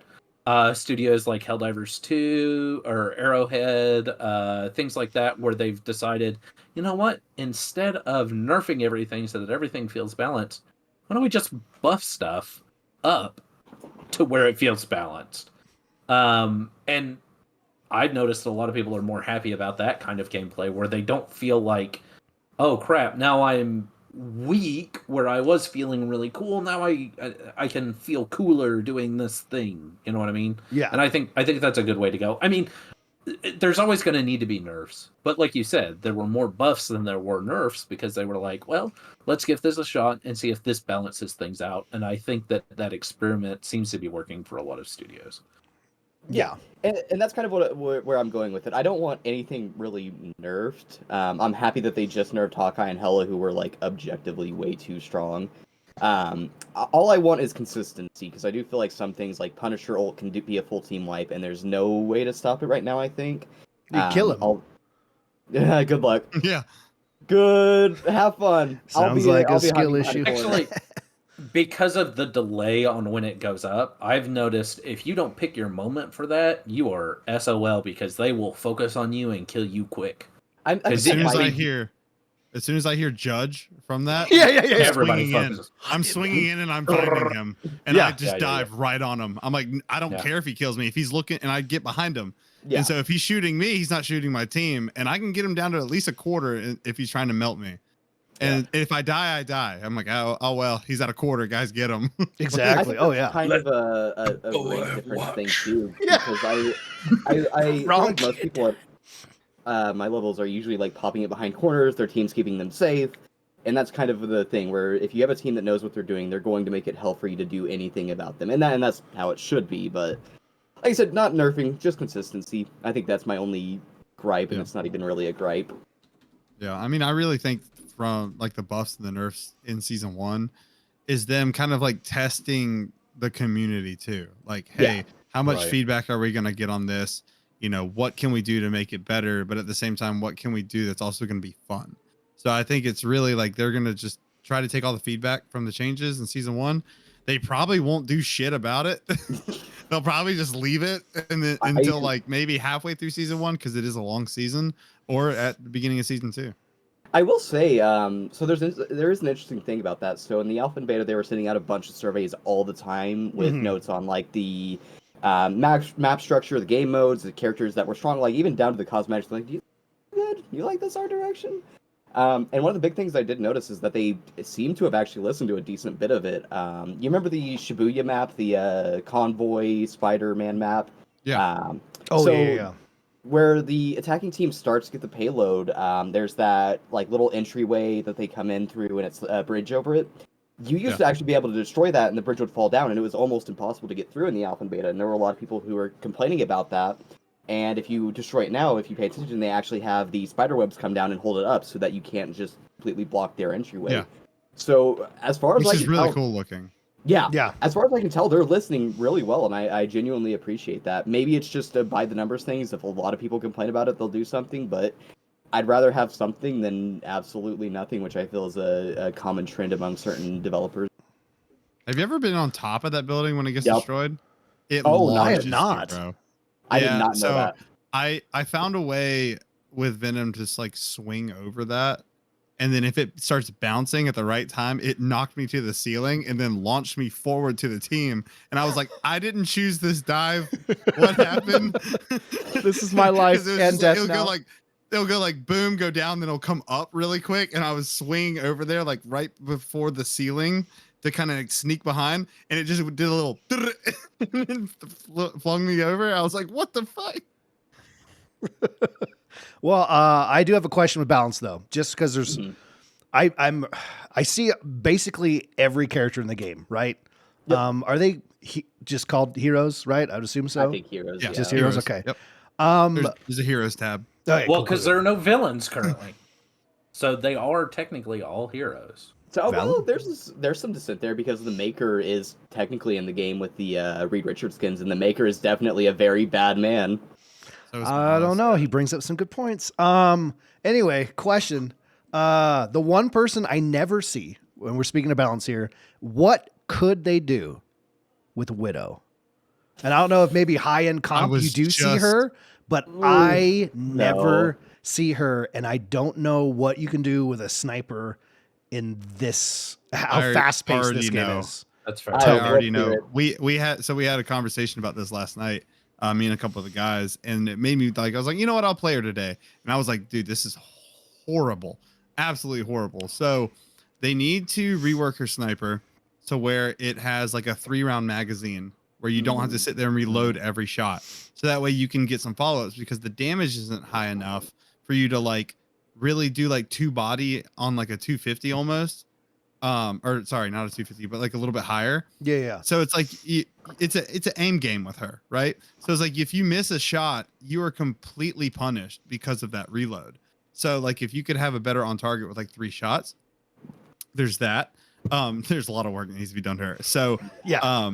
Studios like Helldivers 2 or Arrowhead, things like that, where they've decided, you know what? Instead of nerfing everything so that everything feels balanced, why don't we just buff stuff up to where it feels balanced? And I've noticed a lot of people are more happy about that kind of gameplay where they don't feel like oh crap, now I'm weak where I was feeling really cool. Now I can feel cooler doing this thing. You know what I mean? Yeah. And I think that's a good way to go. I mean, there's always going to need to be nerfs, but like you said, there were more buffs than there were nerfs because they were like, well, let's give this a shot and see if this balances things out. And I think that experiment seems to be working for a lot of studios. Yeah, and that's kind of where I'm going with it. I don't want anything really nerfed. I'm happy that they just nerfed Hawkeye and Hela, who were like objectively way too strong. All I want is consistency, because I do feel like some things like Punisher ult can be a full team wipe, and there's no way to stop it right now, I think. You kill him. Yeah, good luck. Yeah. Good. Have fun. Sounds like a skill issue. Actually, because of the delay on when it goes up, I've noticed if you don't pick your moment for that, you are SOL, because they will focus on you and kill you quick. As soon as I hear Judge from that, Yeah. Everybody swinging in. focuses. I'm swinging in and I'm finding him, and Yeah. I just dive right on him. I'm like, I don't care if he kills me. If he's looking, and I get behind him. Yeah. And so if he's shooting me, he's not shooting my team, and I can get him down to at least a quarter if he's trying to melt me. And if I die, I die. I'm like, oh well, he's at a quarter. Guys, get him. Exactly. Oh yeah. Kind of a very different thing too, Yeah. because I Wrong like most people at my levels are usually like popping it behind corners. Their team's keeping them safe, and that's kind of the thing where if you have a team that knows what they're doing, they're going to make it hell for you to do anything about them, and that's how it should be. But like I said, not nerfing, just consistency. I think that's my only gripe, and it's not even really a gripe. Yeah, I mean, I really think from like the buffs and the nerfs in season 1 is them kind of like testing the community too. Like, hey, how much feedback are we going to get on this? You know, what can we do to make it better? But at the same time, what can we do that's also going to be fun? So I think it's really like they're going to just try to take all the feedback from the changes in season 1. They probably won't do shit about it. They'll probably just leave it and then until like maybe halfway through season 1, because it is a long season, or at the beginning of season 2. I will say, so there is an interesting thing about that. So in the alpha and beta, they were sending out a bunch of surveys all the time with notes on like the map structure, the game modes, the characters that were strong, like even down to the cosmetics. Like, do you like this art direction? And one of the big things I did notice is that they seem to have actually listened to a decent bit of it. You remember the Shibuya map, the Convoy Spider-Man map? Yeah. Yeah. Where the attacking team starts to get the payload, there's that like little entryway that they come in through, and it's a bridge over it. You used to actually be able to destroy that, and the bridge would fall down, and it was almost impossible to get through in the alpha and beta. And there were a lot of people who were complaining about that. And if you destroy it now, if you pay attention, they actually have the spider webs come down and hold it up so that you can't just completely block their entryway. Yeah. So as far as which I is can really tell, cool looking. Yeah. As far as I can tell, they're listening really well, and I genuinely appreciate that. Maybe it's just a by the numbers things. If a lot of people complain about it, they'll do something, but I'd rather have something than absolutely nothing, which I feel is a common trend among certain developers. Have you ever been on top of that building when it gets destroyed? It I have launches not. you, bro. I did not know that. I found a way with Venom to just like swing over that. And then if it starts bouncing at the right time, it knocked me to the ceiling and then launched me forward to the team. And I was like, I didn't choose this dive. What happened? This is my life and death now. It'll go like boom, go down, then it'll come up really quick. And I was swinging over there like right before the ceiling to kind of like sneak behind. And it just did a little and flung me over. I was like, what the fuck? Well, I do have a question with balance though, just because there's, I see basically every character in the game, right? Yep. Are they just called heroes, right? I would assume so. I think heroes. Yeah, Just heroes. Okay. Yep. Um, There's a heroes tab. okay, Well, cool, because there are no villains currently, so they are technically all heroes. So well, there's some dissent there because the Maker is technically in the game with the Reed Richards skins, and the Maker is definitely a very bad man. I don't know. He brings up some good points. Anyway, question. The one person I never see when we're speaking of balance here, what could they do with Widow? And I don't know if maybe high-end comp you do see her, but I never see her, and I don't know what you can do with a sniper in this, how fast-paced this game is. That's fair. I already know. We had a conversation about this last night. Me and a couple of the guys, and it made me like, I was like, you know what, I'll play her today. And I was like, dude, this is horrible. absolutely horrible. So they need to rework her sniper to where it has like a 3-round magazine where you don't have to sit there and reload every shot. So that way you can get some follow-ups, because the damage isn't high enough for you to like really do like 2 body on like a 250 almost. Or sorry, not a 250, but like a little bit higher. Yeah. So it's like it's an aim game with her, right? So it's like if you miss a shot, you are completely punished because of that reload. So like if you could have a better on target with like 3 shots, there's that. There's a lot of work that needs to be done to her. So Yeah.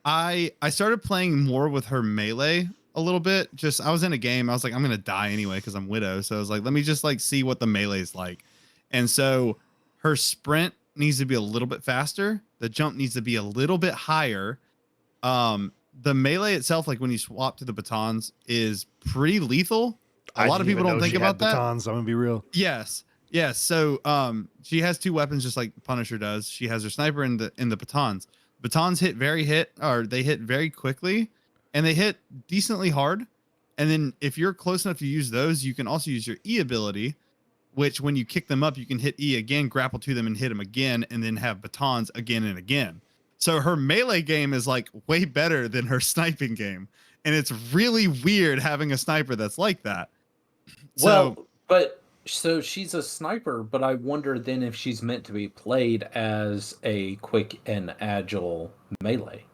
I started playing more with her melee a little bit. Just I was in a game, I was like, I'm gonna die anyway because I'm Widow. So I was like, let me just like see what the melee is like. And so her sprint needs to be a little bit faster. The jump needs to be a little bit higher. The melee itself, like when you swap to the batons, is pretty lethal. A lot of people don't think about that. Batons, I'm gonna be real. Yes. So she has 2 weapons just like Punisher does. She has her sniper and the batons. Batons hit very quickly, and they hit decently hard. And then if you're close enough to use those, you can also use your E ability, which when you kick them up, you can hit E again, grapple to them and hit them again, and then have batons again and again. So her melee game is like way better than her sniping game. And it's really weird having a sniper that's like that. So she's a sniper, but I wonder then if she's meant to be played as a quick and agile melee.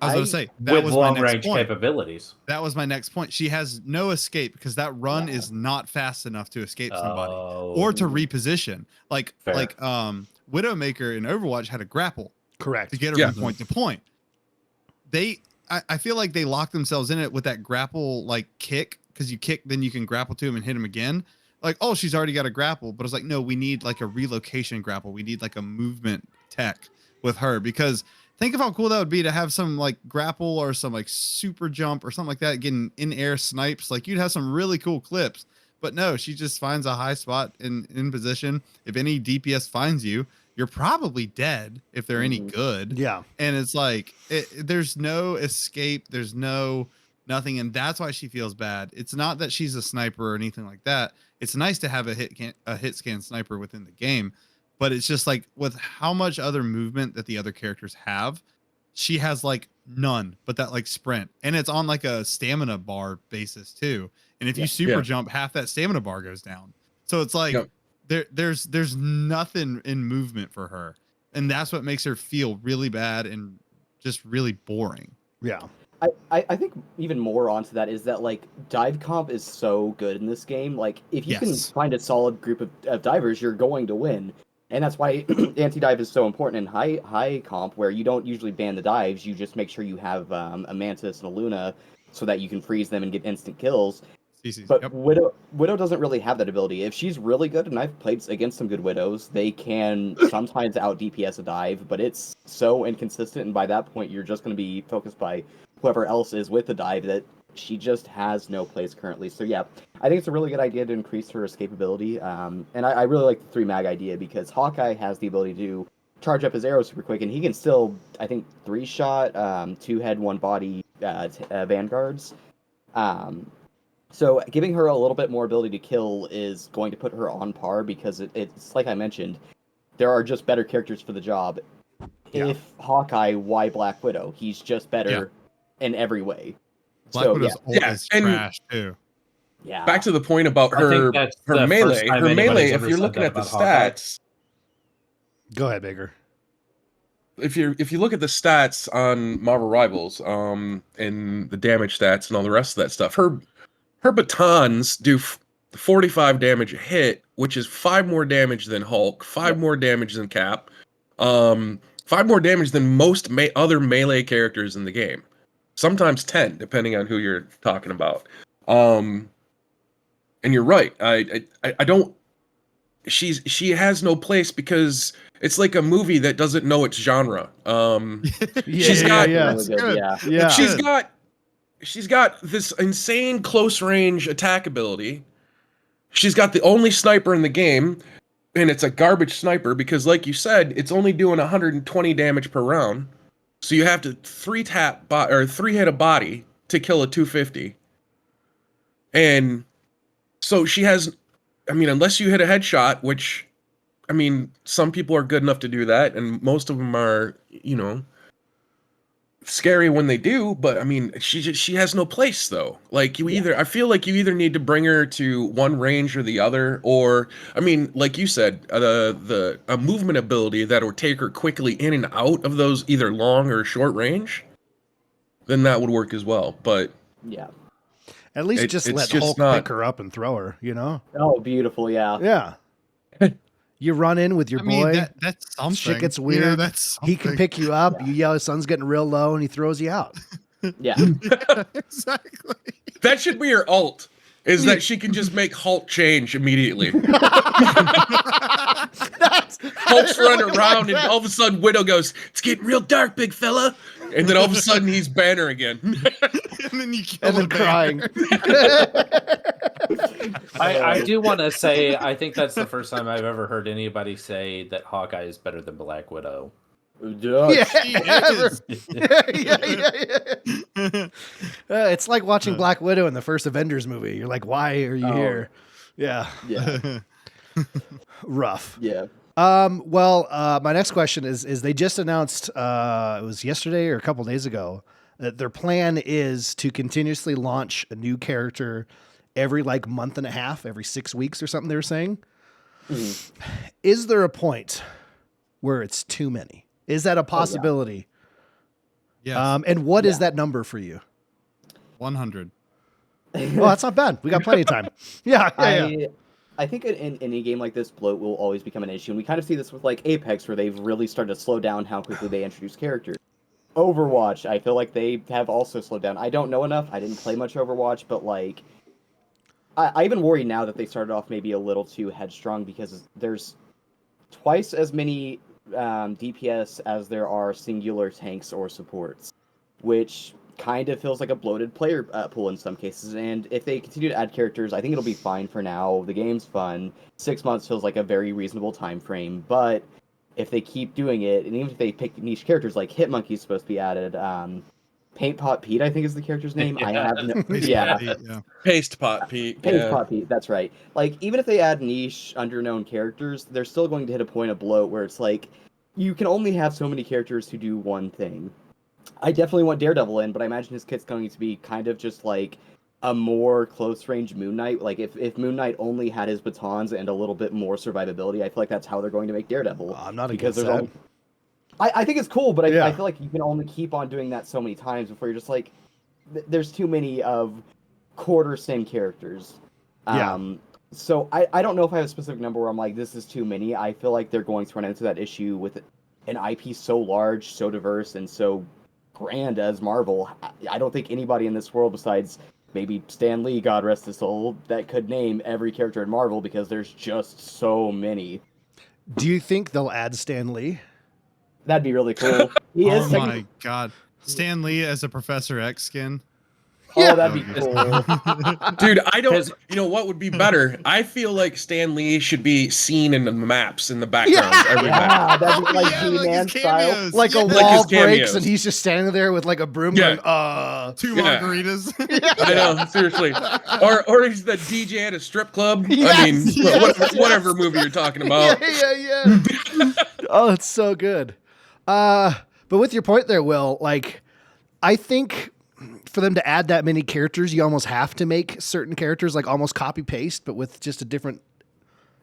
I was going to say, that with was my long next range point. Capabilities. That was my next point. She has no escape because that run is not fast enough to escape somebody or to reposition. Like Widowmaker in Overwatch had a grapple. Correct. To get her from point to point. I feel like they locked themselves in it with that grapple like kick, because you kick, then you can grapple to him and hit him again. Like, oh, she's already got a grapple, but it's like, no, we need like a relocation grapple. We need like a movement tech with her, because think of how cool that would be to have some like grapple or some like super jump or something like that, getting in air snipes. Like you'd have some really cool clips, but no, she just finds a high spot in position. If any DPS finds you, you're probably dead if they're any good. Yeah. And it's like, there's no escape. There's nothing. And that's why she feels bad. It's not that she's a sniper or anything like that. It's nice to have a hit scan sniper within the game, but it's just like with how much other movement that the other characters have, she has like none but that like sprint, and it's on like a stamina bar basis too. And if you super jump, half that stamina bar goes down. So it's like there's nothing in movement for her, and that's what makes her feel really bad and just really boring. Yeah. I think even more onto that is that like dive comp is so good in this game. Like if you can find a solid group of divers, you're going to win. And that's why anti-dive is so important in high comp, where you don't usually ban the dives. You just make sure you have a Mantis and a Luna so that you can freeze them and get instant kills. But Widow doesn't really have that ability. If she's really good, and I've played against some good Widows, they can sometimes out DPS a dive, but it's so inconsistent, and by that point you're just going to be focused by whoever else is with the dive, that she just has no place currently. So yeah, I think it's a really good idea to increase her escapability. And I really like the 3-mag idea, because Hawkeye has the ability to charge up his arrows super quick, and he can still, I think, 3-shot, 2 head, 1 body vanguards. So giving her a little bit more ability to kill is going to put her on par, because it's like I mentioned, there are just better characters for the job. If Hawkeye, why Black Widow? He's just better in every way. Black Widow's always trash too. Yeah. Back to the point about her melee. Her melee, if you're looking at the stats. Go ahead, Baker. If you look at the stats on Marvel Rivals, and the damage stats and all the rest of that stuff, her batons do 45 damage a hit, which is 5 more damage than Hulk, 5 more damage than Cap, 5 more damage than most other melee characters in the game. Sometimes 10, depending on who you're talking about. And you're right. I don't. She has no place, because it's like a movie that doesn't know its genre. She's got this insane close range attack ability. She's got the only sniper in the game, and it's a garbage sniper, because like you said, it's only doing 120 damage per round. So you have to 3-hit a body to kill a 250. And so she has I mean, unless you hit a headshot, which, I mean, some people are good enough to do that, and most of them are, you know, scary when they do. But I mean, she has no place though. Like I feel like you either need to bring her to one range or the other, or I mean, like you said, a movement ability that will take her quickly in and out of those either long or short range, then that would work as well. But Yeah. At least just it's let just Hulk not- pick her up and throw her, you know? Oh, beautiful. Yeah. Yeah. You run in with your I mean, boy. that's something. Shit gets You know, weird. that's He can something. pick you up. Yeah. You yell, his sun's getting real low, and he throws you out. Yeah. Exactly. That should be her ult. Is that she can just make Hulk change immediately. Hulk's running around, and all of a sudden Widow goes, "It's getting real dark, big fella," and then all of a sudden he's Banner again. And then you kill And then the crying. I do want to say, I think that's the first time I've ever heard anybody say that Hawkeye is better than Black Widow. Yeah. She is. Yeah. It's like watching Black Widow in the first Avengers movie. You're like, why are you here? Yeah. Yeah. Rough. Yeah. Well, my next question is they just announced, it was yesterday or a couple days ago, that their plan is to continuously launch a new character every like month and a half, every 6 weeks or something they were saying. Is there a point where it's too many? Is that a possibility? Yes. And what is that number for you? 100. Well, that's not bad. We got plenty of time. Yeah. I think in any game like this, bloat will always become an issue. And we kind of see this with like Apex, where they've really started to slow down how quickly they introduce characters. Overwatch, I feel like they have also slowed down. I don't know enough. I didn't play much Overwatch, but like, I even worry now that they started off maybe a little too headstrong, because there's twice as many DPS as there are singular tanks or supports, which kind of feels like a bloated player pool in some cases. And if they continue to add characters, I think it'll be fine for now. The game's fun. 6 months feels like a very reasonable time frame, but if they keep doing it, and even if they pick niche characters like Hitmonkey's supposed to be added, Paint Pot Pete, I think is the character's name. I have no, yeah. Paste Pot Pete. Paste Pot Pete, that's right. Like, even if they add niche, underknown characters, they're still going to hit a point of bloat where it's like, you can only have so many characters who do one thing. I definitely want Daredevil in, but I imagine his kit's going to be kind of just like a more close-range Moon Knight. Like, if Moon Knight only had his batons and a little bit more survivability, I feel like that's how they're going to make Daredevil. I'm not because against there's that. only... I think it's cool, but I feel like you can only keep on doing that so many times before you're just like, there's too many of quarter sim characters. So I don't know if I have a specific number where I'm like, this is too many. I feel like they're going to run into that issue with an IP so large, so diverse, and so grand as Marvel. I don't think anybody in this world besides maybe Stan Lee, God rest his soul, that could name every character in Marvel, because there's just so many. Do you think they'll add Stan Lee? That'd be really cool. He Oh is my god. Stan Lee as a Professor X skin. Oh, that'd be cool. Dude, I don't. You know what would be better? I feel like Stan Lee should be seen in the maps in the background. Every map. That'd be like Yeah, He-Man his style. cameos. Like a Yeah. Like wall his breaks cameos. and he's just standing there with like a broom Yeah. going, 2 Yeah. margaritas. I know, seriously. Or he's the DJ at a strip club. I Yes, mean, yes, whatever movie you're talking about. Yeah. Oh, it's so good. But with your point there, Will, like, I think for them to add that many characters, you almost have to make certain characters like almost copy paste, but with just a different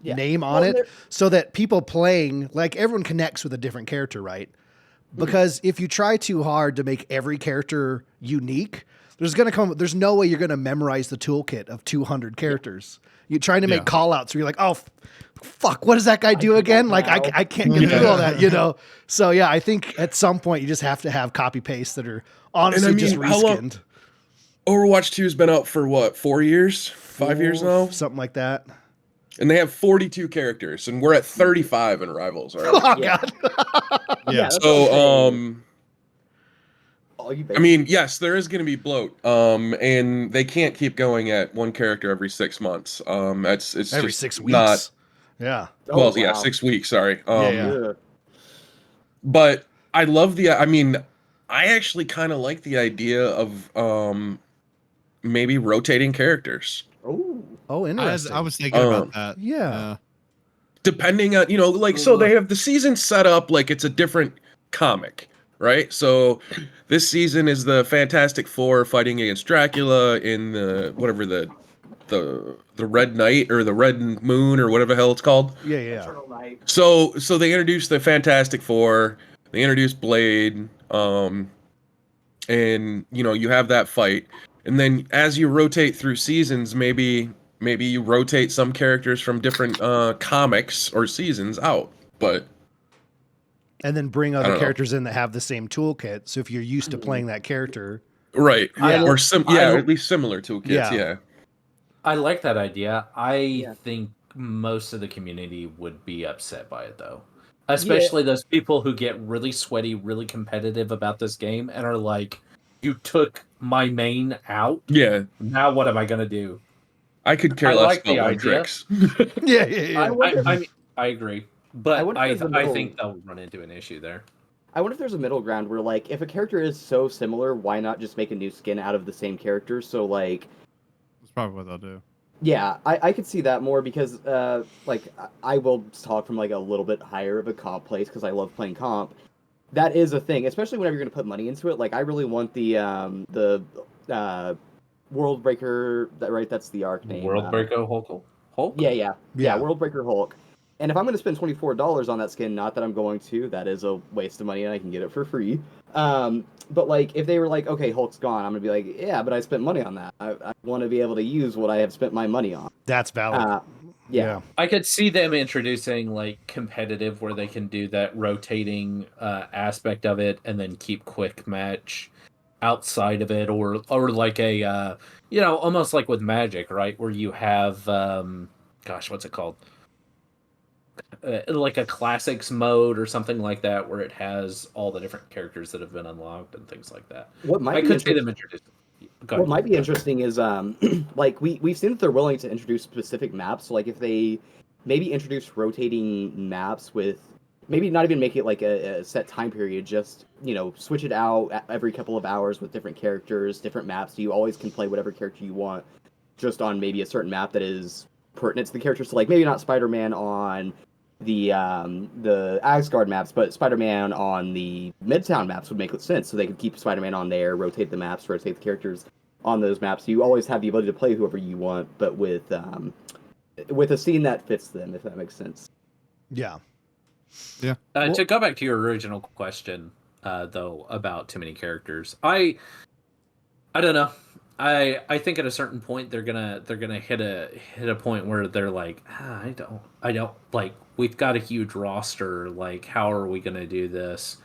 name on it, so that people playing, like, everyone connects with a different character, right? Because if you try too hard to make every character unique, there's no way you're gonna memorize the toolkit of 200 characters. You're trying to make call outs where you're like, oh, fuck, what does that guy do again? Like, I can't get through all that, you know? So yeah, I think at some point you just have to have copy paste that are honestly just how long- reskinned. Overwatch 2 has been out for what, 4 years? 5 years now? Something like that. And they have 42 characters, and we're at 35 in Rivals already. Oh, Yeah. God. Yeah. that's So, what I'm saying. I mean, yes, there is going to be bloat, and they can't keep going at one character every 6 months. It's Every just 6 weeks. not. Yeah. Well, Oh, yeah, wow. 6 weeks. Sorry. Yeah. But I love the. I mean, I actually kind of like the idea of maybe rotating characters. Ooh. Oh, interesting. I was thinking about that. Yeah. Depending on, like, so they have the season set up like it's a different comic, right? So this season is the Fantastic Four fighting against Dracula in the whatever the Red Night or the Red Moon or whatever the hell it's called. Yeah. So they introduced the Fantastic Four, they introduced Blade, and you have that fight, and then as you rotate through seasons, maybe you rotate some characters from different comics or seasons out, but And then bring I other don't know. characters in that have the same toolkit. So if you're used to playing that character, Right, Yeah. or at least similar toolkits. Yeah. Yeah. I like that idea. I Yeah. think most of the community would be upset by it, though. Especially those people who get really sweaty, really competitive about this game and are like, you took my main out. Yeah, Now what am I going to do? I could care I less like the about one idea. tricks. yeah. I mean, I agree. But wonder if there's a I middle- think they'll run into an issue there. I wonder if there's a middle ground where, like, if a character is so similar, why not just make a new skin out of the same character? So, like, That's probably what they'll do. yeah, I could see that more because, like, I will talk from, like, a little bit higher of a comp place because I love playing comp. That is a thing, especially whenever you're going to put money into it. Like, I really want the World Breaker, right? That's the arc name. World Breaker Hulk? Yeah, World Breaker Hulk. And if I'm going to spend $24 on that skin, not that I'm going to, that is a waste of money and I can get it for free. But, like, if they were like, okay, Hulk's gone, I'm going to be like, yeah, but I spent money on that. I want to be able to use what I have spent my money on. That's valid. Yeah. I could see them introducing like competitive where they can do that rotating aspect of it and then keep quick match outside of it, or like a almost like with Magic, right, where you have what's it called? Like a classics mode or something like that, where it has all the different characters that have been unlocked and things like that. What might I be could see interest- them introducing. What might be interesting is, like, we've seen that they're willing to introduce specific maps. So, like, if they maybe introduce rotating maps with, maybe not even make it like a set time period, just, switch it out every couple of hours with different characters, different maps. So you always can play whatever character you want just on maybe a certain map that is pertinent to the character. So, like, maybe not Spider-Man on the Asgard maps, but Spider-Man on the Midtown maps would make sense. So they could keep Spider-Man on there, rotate the maps, rotate the characters on those maps. So you always have the ability to play whoever you want, but with a scene that fits them, if that makes sense. Yeah. To go back to your original question, though, about too many characters, I don't know. I think at a certain point they're gonna hit a point where they're like, I don't like, we've got a huge roster, like, how are we gonna do this?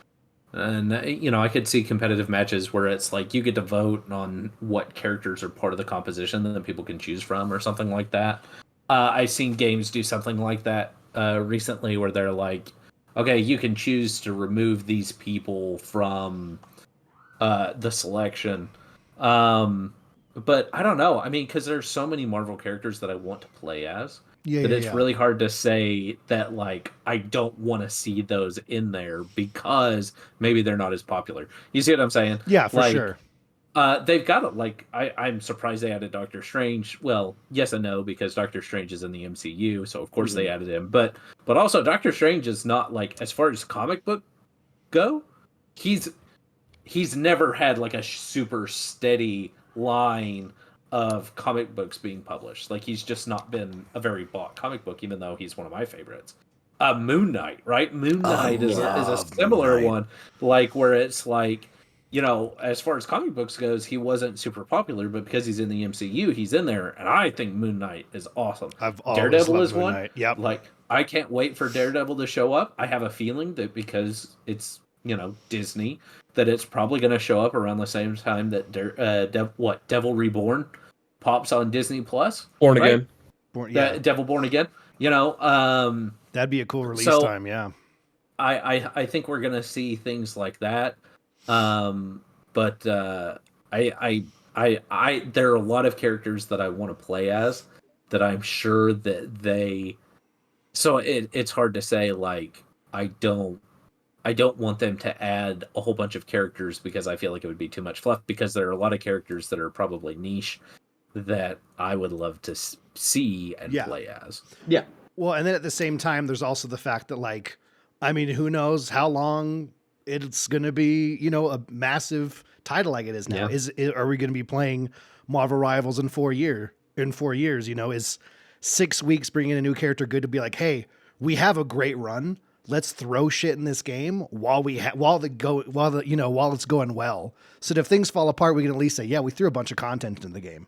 And I could see competitive matches where it's like you get to vote on what characters are part of the composition that people can choose from or something like that. I've seen games do something like that recently where they're like, okay, you can choose to remove these people from the selection. But I don't know. I mean, because there's so many Marvel characters that I want to play as, that it's really hard to say that, like, I don't want to see those in there because maybe they're not as popular. You see what I'm saying? Yeah, for Like, sure. They've got it. Like, I'm surprised they added Doctor Strange. Well, yes and no, because Doctor Strange is in the MCU, so of course they added him. But also Doctor Strange is not, like, as far as comic book go, he's never had like a super steady line of comic books being published. Like, he's just not been a very bought comic book, even though he's one of my favorites. Moon Knight, right? Moon Knight is a similar one, like, where it's like, as far as comic books goes, he wasn't super popular, but because he's in the MCU, he's in there, and I think Moon Knight is awesome. Daredevil is one. Knight. Yep. Like, I can't wait for Daredevil to show up. I have a feeling that because it's Disney, that it's probably going to show up around the same time that Devil Reborn pops on Disney Plus. Born right? Again. Devil Born Again. That'd be a cool release time. Yeah. I think we're going to see things like that. But I there are a lot of characters that I want to play as that I'm sure that they. So it's hard to say, like, I don't want them to add a whole bunch of characters because I feel like it would be too much fluff, because there are a lot of characters that are probably niche that I would love to see and Yeah. play as. Yeah. Well, and then at the same time, there's also the fact that, like, I mean, who knows how long it's going to be, you know, a massive title like it is now. Yeah. Are we going to be playing Marvel Rivals in 4 years? You know, is 6 weeks bringing a new character good to be like, hey, we have a great run. Let's throw shit in this game while it's going well. So that if things fall apart, we can at least say, yeah, we threw a bunch of content in the game.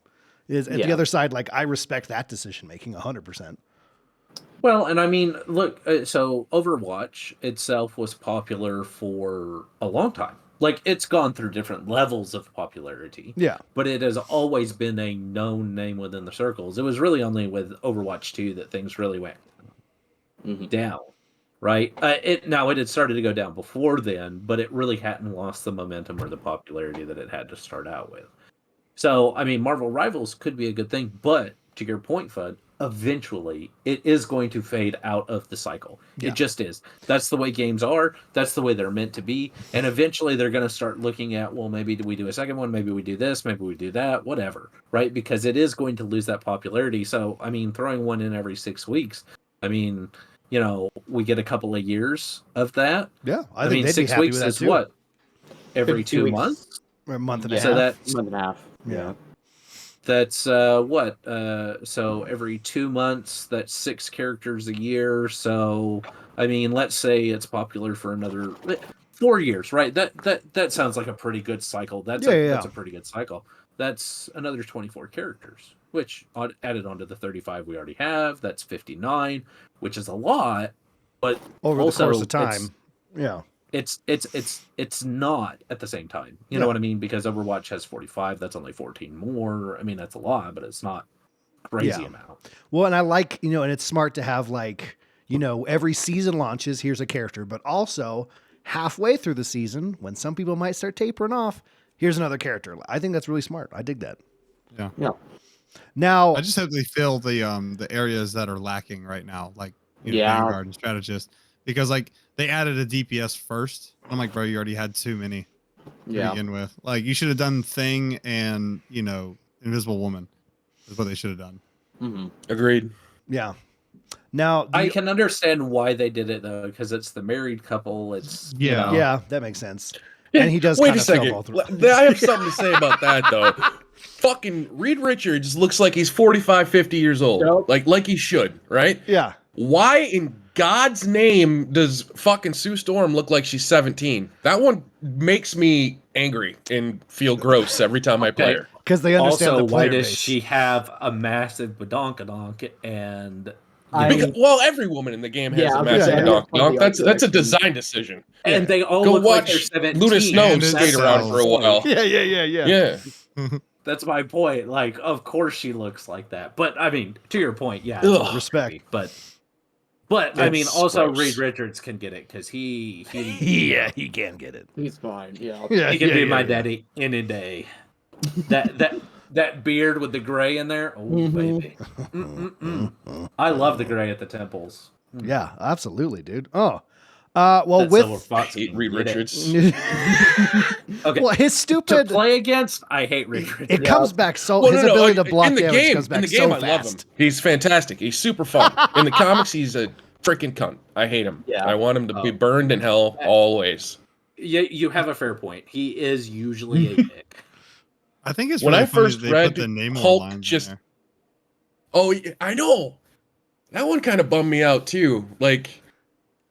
At the other side, like, I respect that decision making 100%. Well, and I mean, look, so Overwatch itself was popular for a long time. Like, it's gone through different levels of popularity. Yeah. But it has always been a known name within the circles. It was really only with Overwatch 2 that things really went down, right? It had started to go down before then, but it really hadn't lost the momentum or the popularity that it had to start out with. So, I mean, Marvel Rivals could be a good thing, but to your point, Fudd, eventually it is going to fade out of the cycle. Yeah. It just is. That's the way games are. That's the way they're meant to be. And eventually they're going to start looking at, well, maybe we do a second one, maybe we do this, maybe we do that, whatever, right? Because it is going to lose that popularity. So, I mean, throwing one in every 6 weeks, I mean, you know, we get a couple of years of that. Yeah. I mean, 6 weeks is too. what? Every 2 weeks. months? Or a month and a Yeah. half. So that's Month and a half. Yeah. That's so every 2 months, that's 6 characters a year. So I mean, let's say it's popular for another 4 years, right? That sounds like a pretty good cycle. That's a pretty good cycle. That's another 24 characters, which added onto the 35 we already have, that's 59, which is a lot, but over also, the course of time. Yeah. It's not at the same time. You know what I mean? Because Overwatch has 45, that's only 14 more. I mean, that's a lot, but it's not crazy amount. Well, and I like, you know, and it's smart to have, like, you know, every season launches, here's a character, but also halfway through the season, when some people might start tapering off, here's another character. I think that's really smart. I dig that. Yeah. Yeah. Now, I just hope they fill the areas that are lacking right now, like Yeah. Vanguard and Strategist, because like they added a DPS first. I'm like, bro, you already had too many to begin with. Like, you should have done Thing and Invisible Woman is what they should have done. Mm-hmm. Agreed. yeah. Now, I can understand why they did it though, because it's the married couple. It's yeah, that makes sense. And he does Wait kind a of fill second. both. I have something to say about that though. Fucking Reed Richards looks like he's 45, 50 years old. Nope. Like he should, right? Yeah. Why in God's name does fucking Sue Storm look like she's 17? That one makes me angry and feel gross every time I play her. Because they understand also, the player why does base. she have a massive badonkadonk and Well, every woman in the game has a massive donk. That's a design decision. and they all Go look like watch they're 17. Luna Snow And skate it's around for a while. Yeah. Yeah. That's my point. Like, of course she looks like that. But I mean, to your point, yeah, Ugh. Respect. But I mean, It's also gross. Reed Richards can get it because he Yeah, he can get it. He's fine. Yeah. Yeah, he can be my yeah. daddy any day. That beard with the gray in there, oh baby. I love the gray at the temples. Yeah, absolutely, dude. Oh, well, That with Silver Fox Hate can Reed get it. Richards. Okay, well, his to stupid. play against, I hate Reed Richards. It comes back so. Well, his no, ability like, to block in the damage game, comes back in the game, so I love him. fast. He's fantastic. He's super fun. In the comics, he's a freaking cunt. I hate him. Yeah. I want him to be burned in hell always. You have a fair point. He is usually a dick. I think it's When really I funny first they read put the Namor Hulk, lines in just there. oh, yeah, I know that one kind of bummed me out too. Like,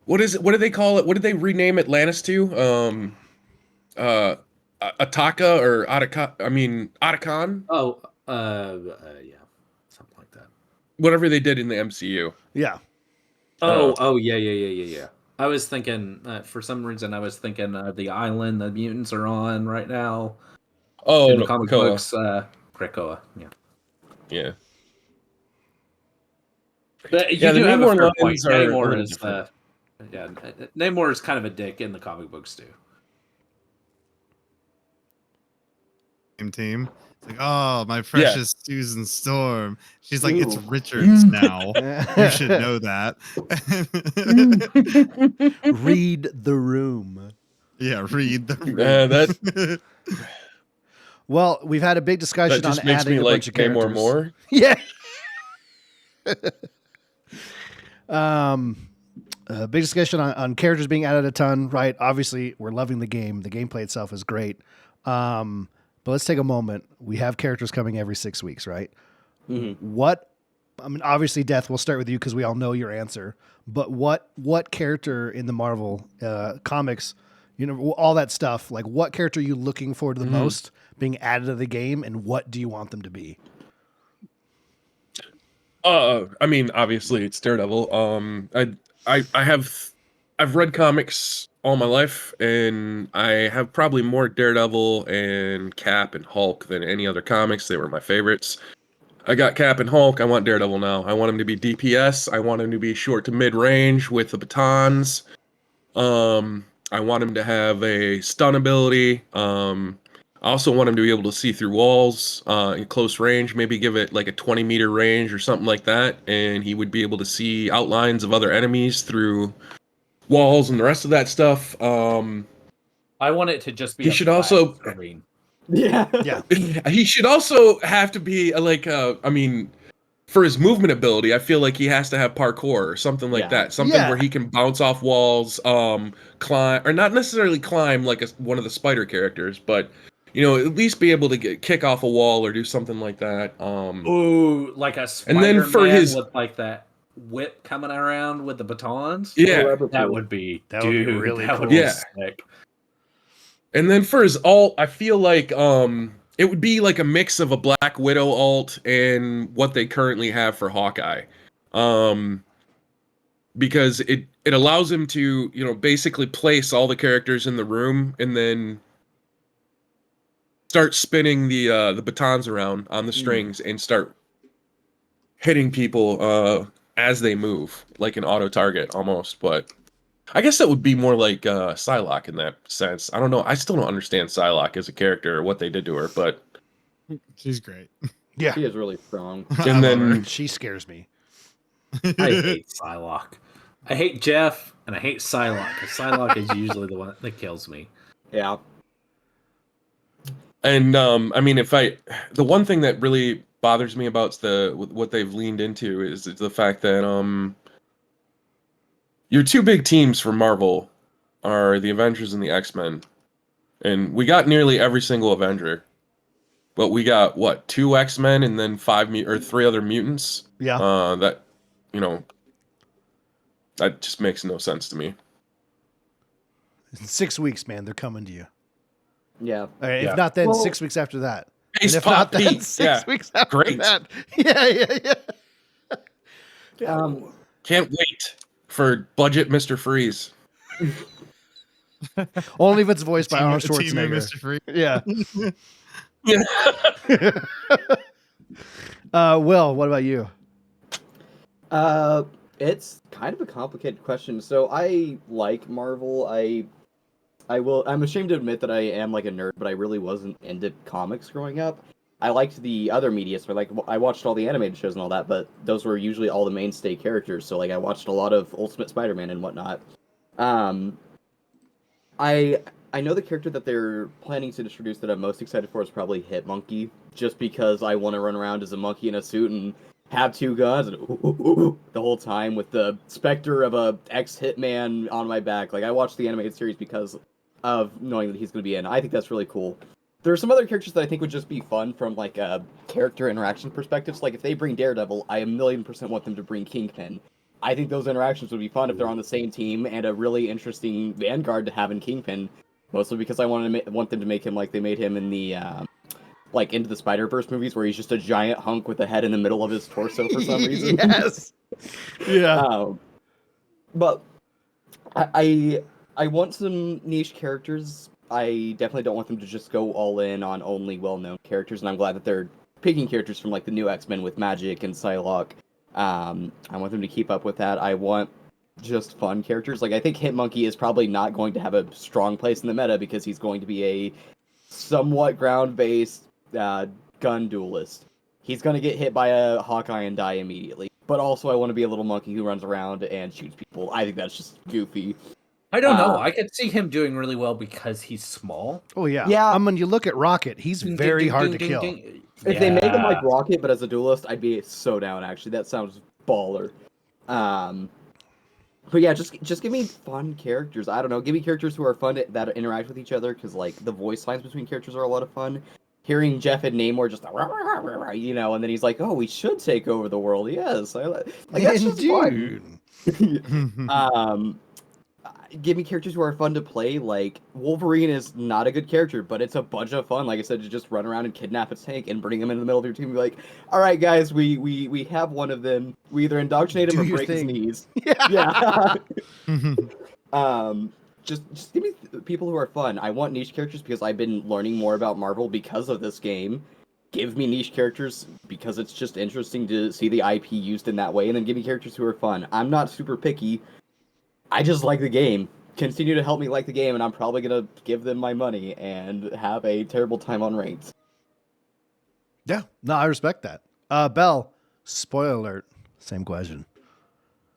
what is it? What do they call it? What did they rename Atlantis to? Ataka or Ataka? I mean, Atacon. Oh, yeah, something like that. Whatever they did in the MCU. Yeah. Yeah. I was thinking, for some reason, the island the mutants are on right now. Oh, in the no, comic Krakoa. books, Krakoa. Yeah. Yeah. But you Yeah, the do have a Namor fair point. lines are a Namor little is different. Namor is kind of a dick in the comic books too. Same team. It's like, oh, my precious Susan Storm. She's like, it's Ooh. Richards now. You should know that. Read the room. Yeah, read the. Yeah, that. Well, we've had a big discussion That on just makes adding me a bunch like of characters. Namor more. Yeah. Big discussion on characters being added a ton, right? Obviously, we're loving the game. The gameplay itself is great. But let's take a moment. We have characters coming every 6 weeks, right? What? I mean, obviously, Deth. We'll start with you because we all know your answer. But what character in the Marvel comics, all that stuff, like what character are you looking forward to the most being added to the game, and what do you want them to be? I mean, obviously it's Daredevil. I've read comics all my life, and I have probably more Daredevil and Cap and Hulk than any other comics. They were my favorites. I got Cap and Hulk. I want Daredevil now. I want him to be DPS. I want him to be short to mid range with the batons. I want him to have a stun ability. I also want him to be able to see through walls in close range, maybe give it like a 20-meter range or something like that, and he would be able to see outlines of other enemies through walls and the rest of that stuff. I want it to just be He a should flat also screen. Yeah. Yeah. he should also have to be I mean, for his movement ability, I feel like he has to have parkour or something like that. Something Yeah. where he can bounce off walls, climb, or not necessarily climb like one of the spider characters, but at least be able to kick off a wall or do something like that. Ooh, like a And Spider-Man then for his with like that whip coming around with the batons. yeah, That would be That would be really cool. be Yeah. sick. and then for his alt, I feel like it would be like a mix of a Black Widow alt and what they currently have for Hawkeye. Because it allows him to, basically place all the characters in the room and then start spinning the batons around on the strings and start hitting people as they move, like an auto target almost. But I guess that would be more like Psylocke in that sense. I don't know. I still don't understand Psylocke as a character or what they did to her, but She's great. Yeah. She is really strong. and then She scares me. I hate Psylocke. I hate Jeff and I hate Psylocke because Psylocke is usually the one that kills me. Yeah. And I mean, the one thing that really bothers me about what they've leaned into is the fact that your two big teams for Marvel are the Avengers and the X-Men, and we got nearly every single Avenger, but we got what, 2 X-Men and then 3 other mutants. Yeah. That just makes no sense to me. In 6 weeks, man, they're coming to you. Yeah. All right, Yeah. if not then, Well- 6 weeks after that. Ace And if Pop not then, Pete, 6 yeah. weeks after Great. that. Yeah. Can't wait for budget Mr. Freeze. Only if it's voiced by Arnold Team Schwarzenegger. Mr. Free. Yeah. Yeah. Will, what about you? It's kind of a complicated question. So I like Marvel. I'm ashamed to admit that I am like a nerd, but I really wasn't into comics growing up. I liked the other media, so I watched all the animated shows and all that, but those were usually all the mainstay characters. So like I watched a lot of Ultimate Spider-Man and whatnot. I know the character that they're planning to introduce that I'm most excited for is probably Hitmonkey, just because I want to run around as a monkey in a suit and have 2 guns and the whole time with the specter of a ex-hitman on my back. Like I watched the animated series because of knowing that he's going to be in. I think that's really cool. There are some other characters that I think would just be fun from like a character interaction perspective. So, like if they bring Daredevil, I 1,000,000% want them to bring Kingpin. I think those interactions would be fun if they're on the same team, and a really interesting Vanguard to have in Kingpin. Mostly because I want them to make him like they made him in the like Into the Spider-Verse movies, where he's just a giant hunk with a head in the middle of his torso for some reason. Yes. Yeah. But I want some niche characters. I definitely don't want them to just go all in on only well-known characters, and I'm glad that they're picking characters from like the new X-Men with Magic and Psylocke. I want them to keep up with that. I want just fun characters. Like I think Hitmonkey is probably not going to have a strong place in the meta because he's going to be a somewhat ground-based gun duelist. He's going to get hit by a Hawkeye and die immediately. But also I want to be a little monkey who runs around and shoots people. I think that's just goofy. I don't know. I could see him doing really well because he's small. Oh yeah. Yeah. I mean, you look at Rocket; he's very hard to kill. If they make him like Rocket, but as a duelist, I'd be so down. Actually, that sounds baller. But yeah, just give me fun characters. I don't know. Give me characters who are fun that interact with each other, because like the voice lines between characters are a lot of fun. Hearing Jeff and Namor just you know, and then he's like, "Oh, we should take over the world." Yes, like that's just fun. Give me characters who are fun to play. Like Wolverine is not a good character, but it's a bunch of fun. Like I said, to just run around and kidnap a tank and bring him in the middle of your team and be like, "All right, guys, we have one of them. We either indoctrinate him or break his knees." Yeah. Just give me people who are fun. I want niche characters because I've been learning more about Marvel because of this game. Give me niche characters because it's just interesting to see the IP used in that way, and then give me characters who are fun. I'm not super picky. I just like the game. Continue to help me like the game, and I'm probably gonna give them my money and have a terrible time on raids. Yeah, no, I respect that. Bell, spoiler alert, same question.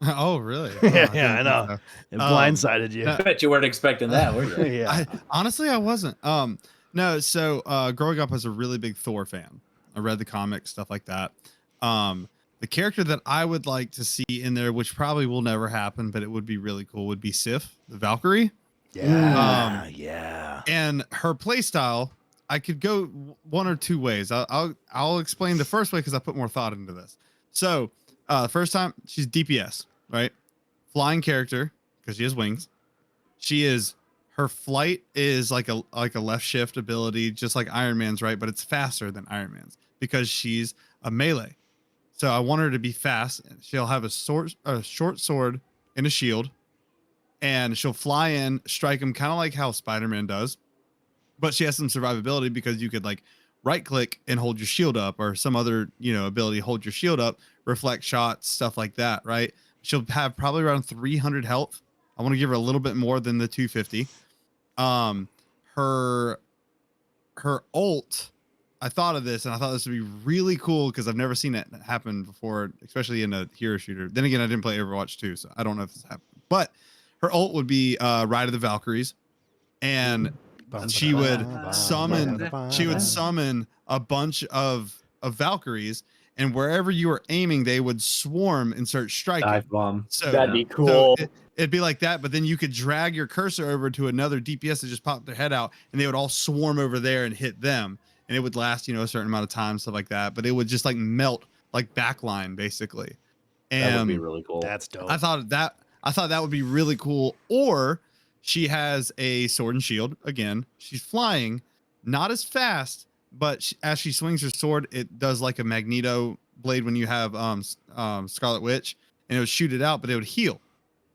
Oh, really? Yeah, I know. It blindsided you. I bet you weren't expecting that, were you? Yeah. Honestly, I wasn't. No, so growing up, I was a really big Thor fan. I read the comics, stuff like that. The character that I would like to see in there, which probably will never happen, but it would be really cool, would be Sif, the Valkyrie. Yeah. Yeah. And her playstyle, I could go one or two ways. I'll explain the first way because I put more thought into this. So, first time, she's DPS, right? Flying character because she has wings. Her flight is like a left shift ability, just like Iron Man's, right? But it's faster than Iron Man's because she's a melee. So I want her to be fast. She'll have a short sword and a shield, and she'll fly in, strike them, kind of like how Spider-Man does. But she has some survivability because you could like right click and hold your shield up, or some other, ability, hold your shield up, reflect shots, stuff like that. Right. She'll have probably around 300 health. I want to give her a little bit more than the 250. Her ult, I thought of this and I thought this would be really cool because I've never seen it happen before, especially in a hero shooter. Then again, I didn't play Overwatch 2, so I don't know if this happened. But her ult would be Ride of the Valkyries, and she would summon a bunch of Valkyries, and wherever you were aiming, they would swarm and start striking. Dive bomb. So that'd be cool. So it'd be like that, but then you could drag your cursor over to another DPS that just popped their head out, and they would all swarm over there and hit them. And it would last, a certain amount of time, stuff like that. But it would just like melt like backline basically. And that would be really cool. That's dope. I thought that would be really cool. Or she has a sword and shield. Again, she's flying, not as fast, but as she swings her sword, it does like a Magneto blade when you have Scarlet Witch, and it would shoot it out, but it would heal,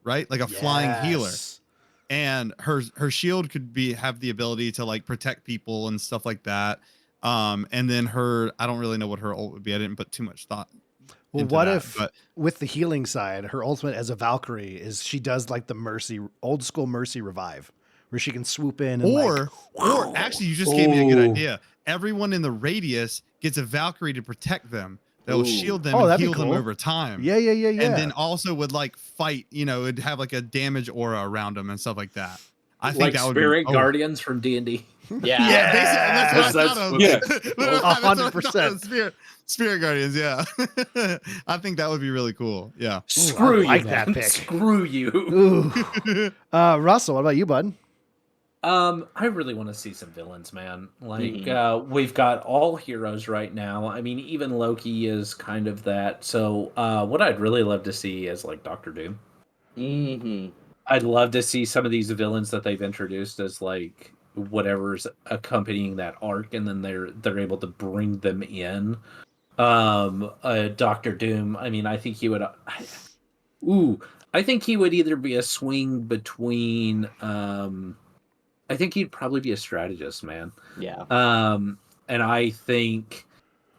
right? Like a flying healer. And her shield could have the ability to like protect people and stuff like that. And then I don't really know what her ult would be. I didn't put too much thought. Well, what if with the healing side, her ultimate as a Valkyrie is she does like the old school Mercy revive, where she can swoop in and or actually, you just gave me a good idea. Everyone in the radius gets a Valkyrie to protect them. They'll shield them and heal them over time. Yeah. And then also would like fight, it'd have like a damage aura around them and stuff like that. I think like that would Spirit be Guardians from D&D. Yeah, basically, that's what I thought of. Yeah, 100%. Spirit Guardians, yeah. I think that would be really cool. Yeah. Screw you, like man. that pick. Screw you. Ooh. Russell, what about you, bud? I really want to see some villains, man. Like, we've got all heroes right now. I mean, even Loki is kind of that. So, what I'd really love to see is like Doctor Doom. Mm-hmm. I'd love to see some of these villains that they've introduced as like whatever's accompanying that arc, and then they're able to bring them in. Doctor Doom. I mean, I think he would. I think he would either be a swing between. I think he'd probably be a strategist, man. Yeah. And I think,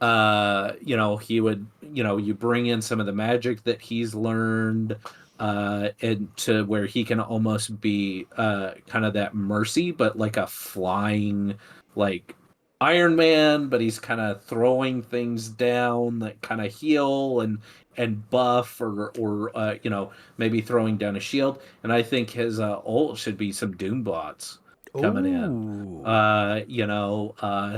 he would, you bring in some of the magic that he's learned, and to where he can almost be kind of that Mercy, but like a flying, like Iron Man, but he's kind of throwing things down that kind of heal and buff, or you know, maybe throwing down a shield. And I think his ult should be some Doom bots coming in. Ooh. You know,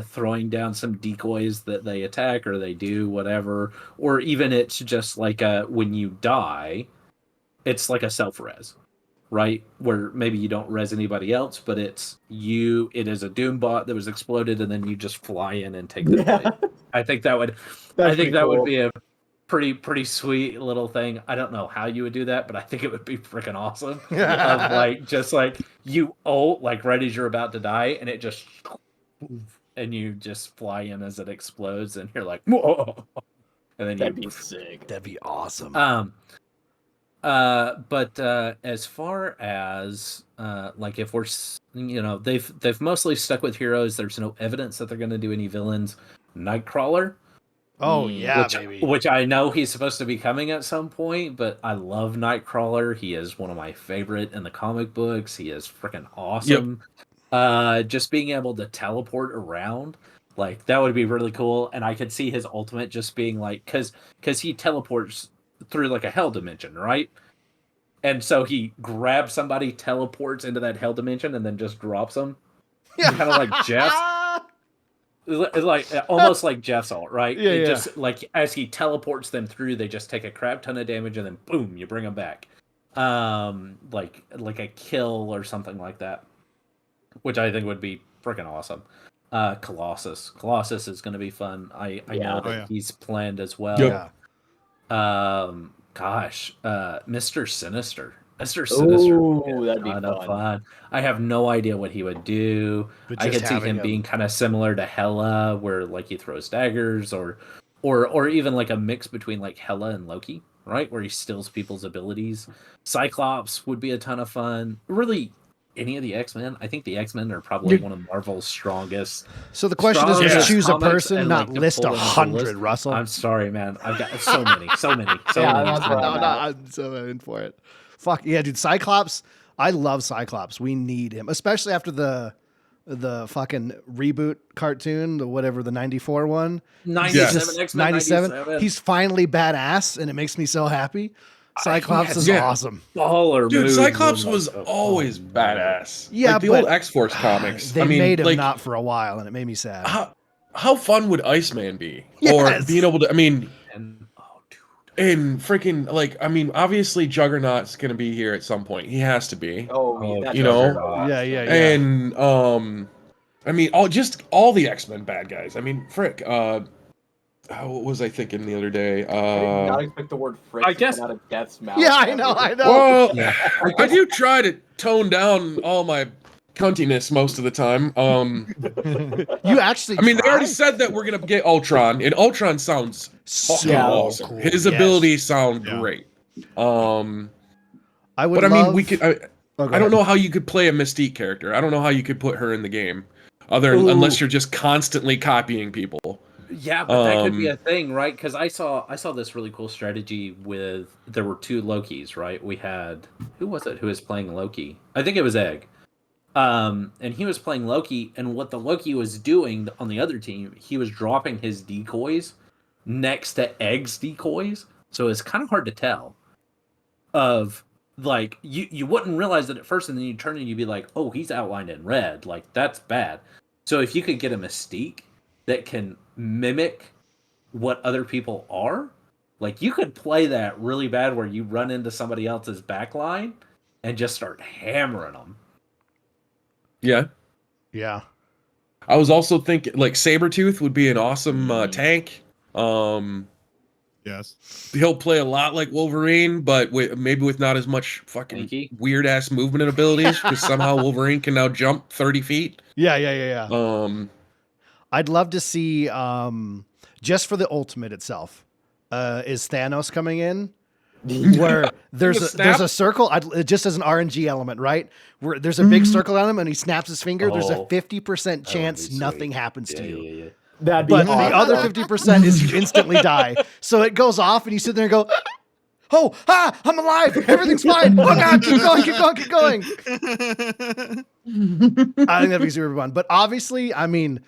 throwing down some decoys that they attack or they do whatever, or even it's just like when you die, it's like a self res, right? Where maybe you don't res anybody else, but it is a Doom bot that was exploded, and then you just fly in and take their Yeah. place. I think that would That's I think pretty that would cool. be a pretty sweet little thing. I don't know how you would do that, but I think it would be freaking awesome. Of like just like you ult like right as you're about to die, and it just and you just fly in as it explodes, and you're like, whoa, and then That'd you be sick. That'd be awesome. But as far as like if we're you know they've mostly stuck with heroes. There's no evidence that they're going to do any villains. Nightcrawler, Oh yeah, baby. which I know he's supposed to be coming at some point, but I love Nightcrawler. He is one of my favorite in the comic books. He is freaking awesome. Just being able to teleport around, like that would be really cool. And I could see his ultimate just being like, because he teleports through like a hell dimension, right? And so he grabs somebody, teleports into that hell dimension, and then just drops them. Kind of like Jeff. It's like almost like Jeff's ult, right? Yeah, It yeah. just like as he teleports them through, they just take a crap ton of damage, and then boom, you bring them back. Like a kill or something like that, which I think would be freaking awesome. Colossus is going to be fun. I know that he's planned as well. Yeah. Gosh, Mr. Sinister. Mr. Sinister. Ooh, that'd be Ton of fun. fun. I have no idea what he would do. But I just could see having him being kind of similar to Hela, where like he throws daggers, or even like a mix between like Hela and Loki, right? Where he steals people's abilities. Cyclops would be a ton of fun. Really, any of the X-Men. I think the X-Men are probably one of Marvel's strongest. So the question is, just strongest choose a comics, person, and, not like, to list pull in the 100, list. Russell. I'm sorry, man. I've got so many. Yeah, So many. that's So what many. I'm at. I'm so in for it. Fuck yeah, dude. Cyclops. I love Cyclops. We need him, especially after the fucking reboot cartoon, the whatever, the 94 one. 97, X-Men 97. He's finally badass, and it makes me so happy. Cyclops is awesome. Baller Dude, moves Cyclops and, was like, always oh, badass. Yeah, like the but old X-Force comics. They I mean, made him like, not for a while, and it made me sad. how fun would Iceman be? Yes. Or being able to, I mean, And, oh, dude. and freaking, like, I mean, obviously Juggernaut's going to be here at some point. He has to be. Oh, that you know, Juggernaut. Yeah. And, I mean, all the X-Men bad guys. I mean, frick, what was I thinking the other day? I did not expect the word frick I to guess- come out of Death's mouth. Yeah, I know. Well, Yeah. I do try to tone down all my cuntiness most of the time. You actually I mean, they already tried? said that we're gonna get Ultron, and Ultron sounds fucking So awesome. cool. His Yes. abilities sound Yeah. great. I would But I mean, love- we could. Oh, go I don't ahead. know how you could play a Mystique character. I don't know how you could put her in the game, unless you're just constantly copying people. Yeah, but that could be a thing, right? Because I saw this really cool strategy with there were two Lokis, right? We had who was it who was playing Loki? I think it was Egg. And he was playing Loki, and what the Loki was doing on the other team, he was dropping his decoys next to Egg's decoys, so it's kind of hard to tell. Of like you wouldn't realize it at first, and then you turn and you'd be like, oh, he's outlined in red, like that's bad. So if you could get a Mystique that can mimic what other people are, like you could play that really bad where you run into somebody else's backline and just start hammering them. Yeah. Yeah. I was also thinking like Sabretooth would be an awesome tank. Yes. He'll play a lot like Wolverine, but maybe with not as much fucking weird ass movement and abilities, because somehow Wolverine can now jump 30 feet. Yeah. I'd love to see, just for the ultimate itself, is Thanos coming in? Where there's a circle, just as an RNG element, right? Where there's a big circle on him and he snaps his finger. There's a 50% chance nothing happens to you. Yeah. That'd be But awesome. the other 50% is you instantly die. So it goes off and you sit there and go, oh, I'm alive. Everything's fine. Oh God, keep going. I think that'd be super fun. But obviously, I mean,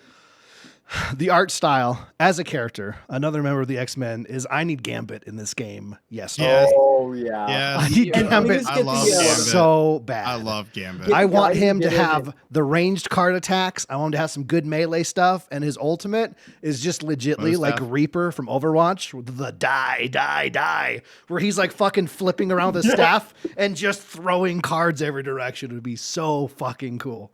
The art style as a character, another member of the X-Men, is I need Gambit in this game yesterday. Yes. Oh yeah. Yes. I need Gambit I love Gambit. so bad. I love Gambit. Get I the want guy who him to did it. have the ranged card attacks. I want him to have some good melee stuff, and his ultimate is just legitly Most like stuff. Reaper from Overwatch, with the die, where he's like fucking flipping around the staff and just throwing cards every direction. It would be so fucking cool.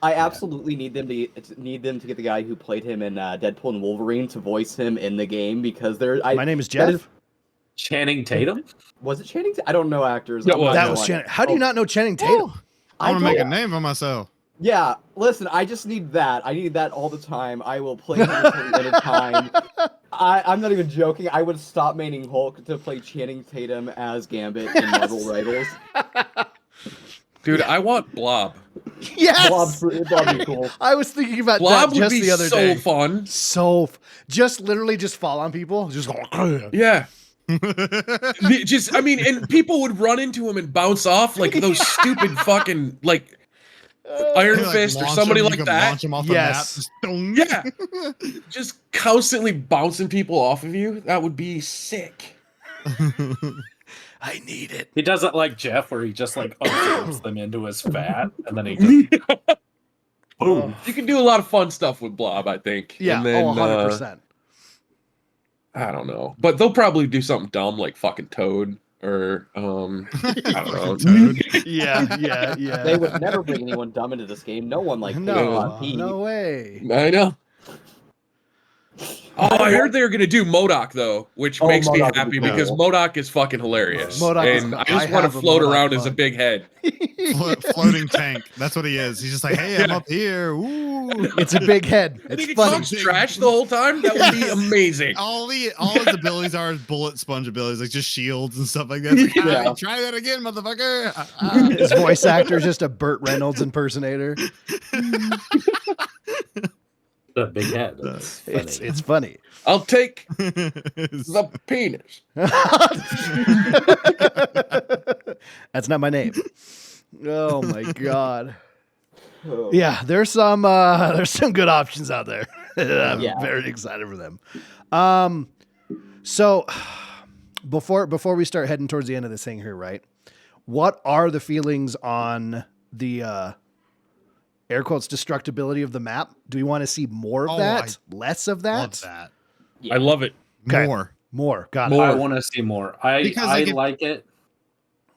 I absolutely need them to get the guy who played him in Deadpool and Wolverine to voice him in the game because My name is Jeff. Channing Tatum? Was it Channing? I don't know actors. Yeah, I'm well, not That gonna was lie. Channing. How do you not know Channing Tatum? I want to don't- make a name for myself. Yeah, listen, I just need that. I need that all the time. I will play him until the end of time. I'm not even joking. I would stop maining Hulk to play Channing Tatum as Gambit in Marvel Rivals. Dude, I want Blob. Yes. Blob'd be cool. I was thinking about Blob that would just be the other so day. fun. Just literally just fall on people. Just go. Yeah. I mean, and people would run into him and bounce off like those stupid fucking like Iron You, like, Fist or launch somebody him, you like can that. Launch him off the Yes. map. Just dong. Yeah. Just constantly bouncing people off of you. That would be sick. I need it. He does it like Jeff, where he just like absorbs them into his fat, and then he just boom. You can do a lot of fun stuff with Blob, I think. Yeah. And then, 100%. I don't know, but they'll probably do something dumb like fucking Toad or I don't know. Toad. Yeah. They would never bring anyone dumb into this game. No one like No, Pete. no way. I know. Oh, I heard they were gonna do MODOK though, which Oh, makes me MODOK would happy be because cool. MODOK is fucking hilarious. MODOK is- and I I just want have to a float MODOK around as a mug. big head. Floating tank. That's what he is. He's just like, hey, I'm up here. Ooh. It's a big head. And he It's can funny. talk trash the whole time. That would be Yes. amazing. All his abilities are his bullet sponge abilities, like just shields and stuff like that. It's like, Yeah. try that again, motherfucker. His voice actor is just a Burt Reynolds impersonator. The big head. That's funny. It's funny. I'll take It's- the penis. That's not my name. Oh my god. Oh. Yeah, there's some good options out there. I'm Yeah. very excited for them. So before we start heading towards the end of this thing here, right? What are the feelings on the air quotes destructibility of the map? Do we want to see more of Oh, that? Less of that? Love that. I love it. Okay. More. Got More. I want to see more. Because, I like, if- like it.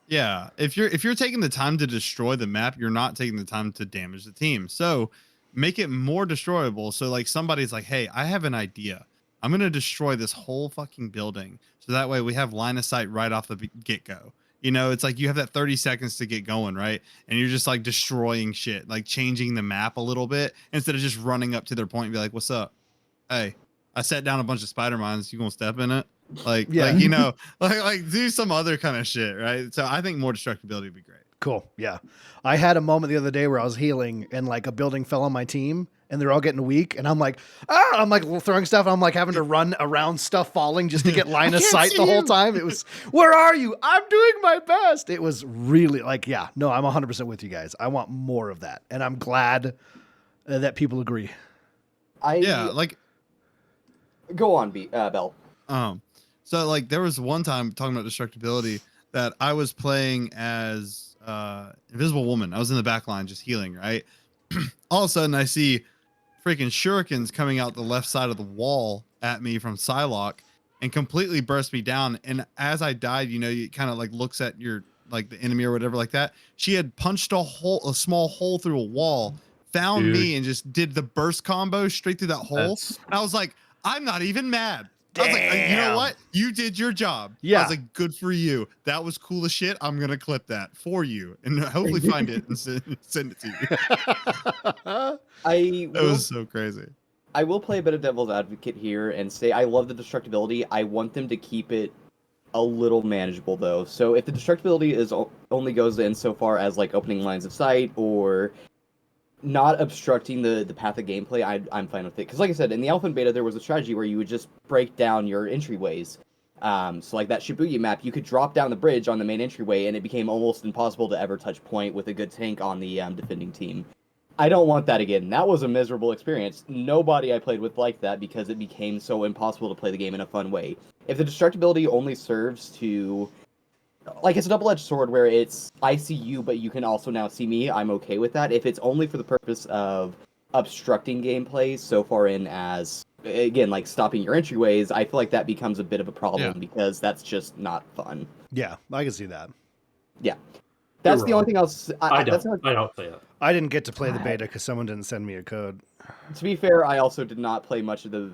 Yeah, if you're taking the time to destroy the map, you're not taking the time to damage the team. So make it more destroyable. So like somebody's like, hey, I have an idea. I'm gonna destroy this whole fucking building. So that way we have line of sight right off the get go. You know, it's like you have that 30 seconds to get going, right? And you're just like destroying shit, like changing the map a little bit instead of just running up to their point and be like, what's up? Hey, I set down a bunch of spider mines. You gonna step in it? Like, Yeah. like, you know, like do some other kind of shit, right? So I think more destructibility would be great. Cool. Yeah. I had a moment the other day where I was healing and like a building fell on my team and they're all getting weak. And I'm like, I'm like throwing stuff. And I'm like having to run around stuff falling just to get line of can't sight see the whole him. time. It was, where are you? I'm doing my best. It was really like, yeah, no, I'm 100% with you guys. I want more of that. And I'm glad that people agree. Yeah, like Go on, Bell. so like there was one time talking about destructibility that I was playing as Invisible Woman. I was in the back line just healing, right? All of a sudden I see freaking shurikens coming out the left side of the wall at me from Psylocke and completely burst me down. And as I died, you know, you kind of like looks at your like the enemy or whatever like that. She had punched a small hole through a wall, found Dude. me and just did the burst combo straight through that hole. That's- And I was like, I'm not even mad. I was like, you know Damn. what? You did your job. I Yeah. was like, good for you. That was cool as shit. I'm gonna clip that for you and hopefully find it and send it to you. It was so crazy. I will play a bit of devil's advocate here and say I love the destructibility. I want them to keep it a little manageable though. So if the destructibility is only goes in so far as like opening lines of sight or not obstructing the path of gameplay, I'm fine with it. Because like I said, in the alpha and beta, there was a strategy where you would just break down your entryways. So like that Shibuya map, you could drop down the bridge on the main entryway, and it became almost impossible to ever touch point with a good tank on the defending team. I don't want that again. That was a miserable experience. Nobody I played with liked that because it became so impossible to play the game in a fun way. If the destructibility only serves to... Like, it's a double-edged sword where it's, I see you, but you can also now see me, I'm okay with that. If it's only for the purpose of obstructing gameplay so far in as, again, like, stopping your entryways, I feel like that becomes a bit of a problem because that's just not fun. Yeah, I can see that. Yeah. That's You're the only wrong. thing else... I don't play that. I didn't get to play the beta because someone didn't send me a code. To be fair, I also did not play much of the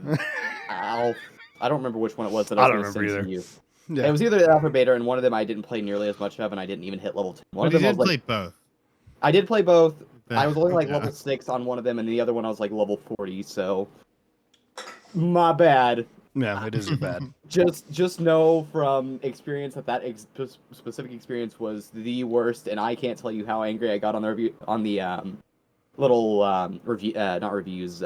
Alpha. I don't remember which one it was that I was going to send to you. Yeah. It was either the Alpha Beta, and one of them I didn't play nearly as much of, and I didn't even hit level 10. One But of you them did I was play like, both. I did play both. I was only like Yeah. level 6 on one of them, and the other one I was like level 40, so... My bad. Yeah, it is your bad. Just know from experience that specific experience was the worst, and I can't tell you how angry I got on the review, on the little review, not reviews,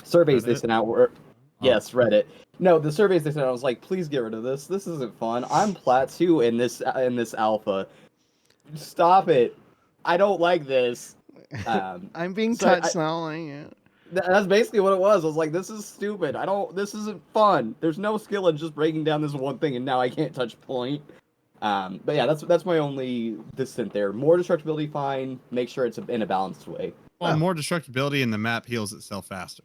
surveys they Reddit? sent out were, yes, Reddit. No, the surveys they sent out, I was like, please get rid of this. This isn't fun. I'm plat 2 in this alpha. Stop it. I don't like this. I'm being so touched now. That's basically what it was. I was like, this is stupid. This isn't fun. There's no skill in just breaking down this one thing, and now I can't touch point. But yeah, that's my only dissent there. More destructibility, fine. Make sure it's in a balanced way. Well, more destructibility and the map heals itself faster.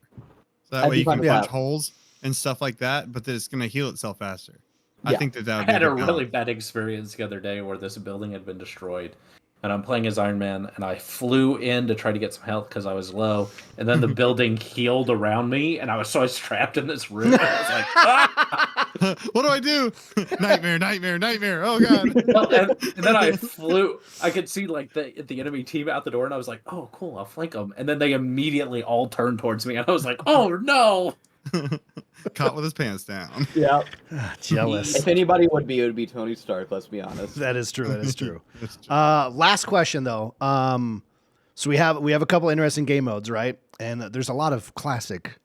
So that I'd way be you fine can with punch that. holes and stuff like that, but then it's going to heal itself faster. I Yeah. think that I would be had a good really balance. bad experience the other day where this building had been destroyed, and I'm playing as Iron Man, and I flew in to try to get some health because I was low, and then the building healed around me, and I was trapped in this room. And I was like, ah! What do I do? Nightmare, nightmare, nightmare. Oh god. Well, and then I flew. I could see like the enemy team out the door, and I was like, "Oh, cool! I'll flank them." And then they immediately all turned towards me, and I was like, "Oh no!" Caught with his pants down. Yeah. Jealous. If anybody would be, it would be Tony Stark. Let's be honest. That is true. That is true. That's true. Last question though. So we have a couple interesting game modes, right? And there's a lot of classic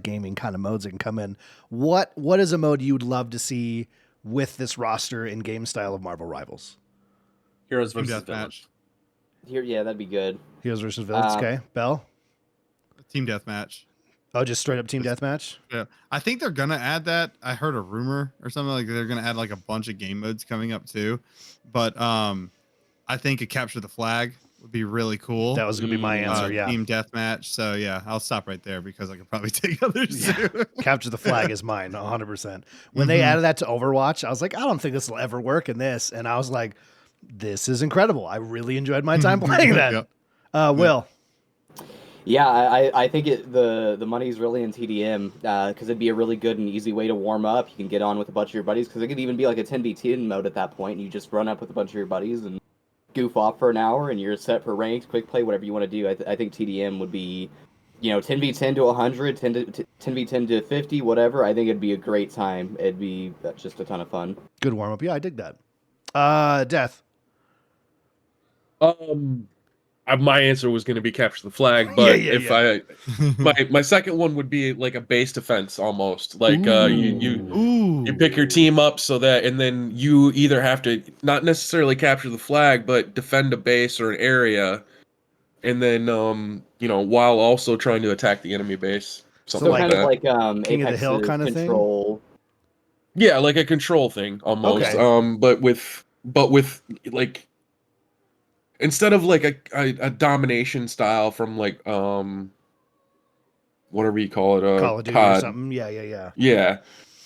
gaming kind of modes that can come in. What is a mode you'd love to see with this roster in game style of Marvel Rivals? Heroes Team versus deathmatch. villains. Here, yeah, that'd be good. Heroes versus villains. Okay, Bell. Team deathmatch. Oh, just straight up team deathmatch. Yeah, I think they're gonna add that. I heard a rumor or something like they're gonna add like a bunch of game modes coming up too. But I think a capture the flag would be really cool. That was gonna be my answer. Yeah, Team deathmatch. So yeah, I'll stop right there because I could probably take others Yeah. too. capture the flag is mine, 100%. When they added that to Overwatch, I was like, I don't think this will ever work in this, and I was like, this is incredible. I really enjoyed my time playing that. Yep. Will. Yeah, I think the money's really in TDM because it'd be a really good and easy way to warm up. You can get on with a bunch of your buddies because it could even be like a 10v10 mode at that point. You just run up with a bunch of your buddies and goof off for an hour, and you're set for ranked, quick play, whatever you want to do. I think TDM would be, 10v10 to 100, 10v10 to 50, whatever. I think it'd be a great time. It'd be just a ton of fun. Good warm up. Yeah, I dig that. Deth. My answer was going to be capture the flag, but Yeah. my second one would be like a base defense almost. Like you pick your team up so that, and then you either have to not necessarily capture the flag, but defend a base or an area, and then while also trying to attack the enemy base. Something So like kind of that. like King of the Apex's Hill kind of thing? control. Yeah, like a control thing almost. Okay. But with like, instead of like a domination style from like whatever you call it, Call of Duty or COD. something. Yeah. Yeah,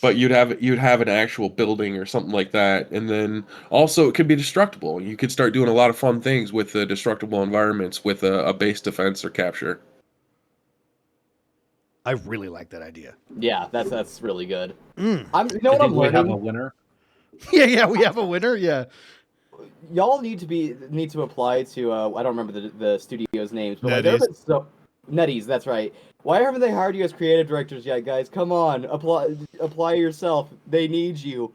but you'd have an actual building or something like that, and then also it could be destructible. You could start doing a lot of fun things with the destructible environments with a base defense or capture. I really like that idea. Yeah, that's really good. Mm. You know what I'm we have a learning? winner. Yeah, we have a winner. Yeah. Y'all need to apply to I don't remember the studio's names, but like, there have NetEase. been so NetEase, that's right. Why haven't they hired you as creative directors yet, guys? Come on, apply yourself. They need you.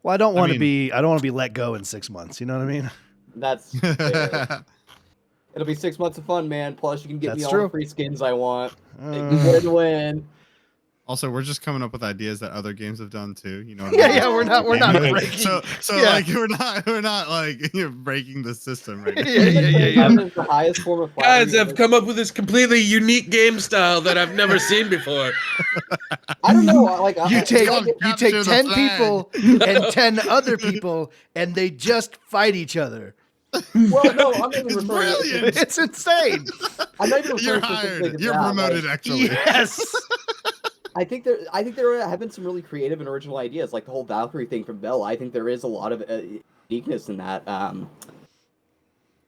Well, I don't want to mean- be let go in 6 months. You know what I mean? That's fair. It'll be 6 months of fun, man. Plus, you can get That's me all true. the free skins I want. Uh, Win-win. Also, we're just coming up with ideas that other games have done too. You know. Yeah, we're not breaking. So yeah. like we're not like breaking the system right now. Yeah. It's the highest form of Guys flattery. have come up with this completely unique game style that I've never seen before. I don't know. Like You take capture the 10 flag. people and 10 other people, and they just fight each other. Well, no, I'm not even It's referring. brilliant. It's insane. I'm not even You're referring specifically hired. to You're that, promoted, like, actually. Yes. I think there have been some really creative and original ideas, like the whole Valkyrie thing from Bell. I think there is a lot of uniqueness in that.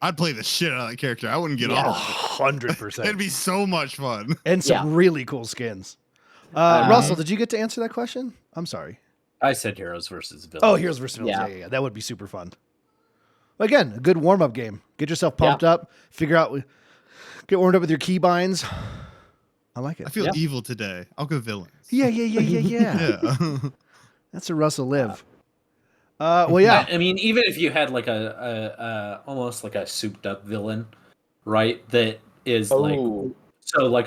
I'd play the shit out of that character. I wouldn't get Yeah. off. 100%. It'd be so much fun. And some really cool skins. Russell, did you get to answer that question? I'm sorry. I said heroes versus villains. Oh, Heroes vs. Villains. Yeah. That would be super fun. Again, a good warm-up game. Get yourself pumped up. Get warmed up with your keybinds. I like it. I feel evil today. I'll go villains. Yeah. Yeah. That's a Russell live. Well, yeah. I mean, even if you had like a almost like a souped up villain, right? That is like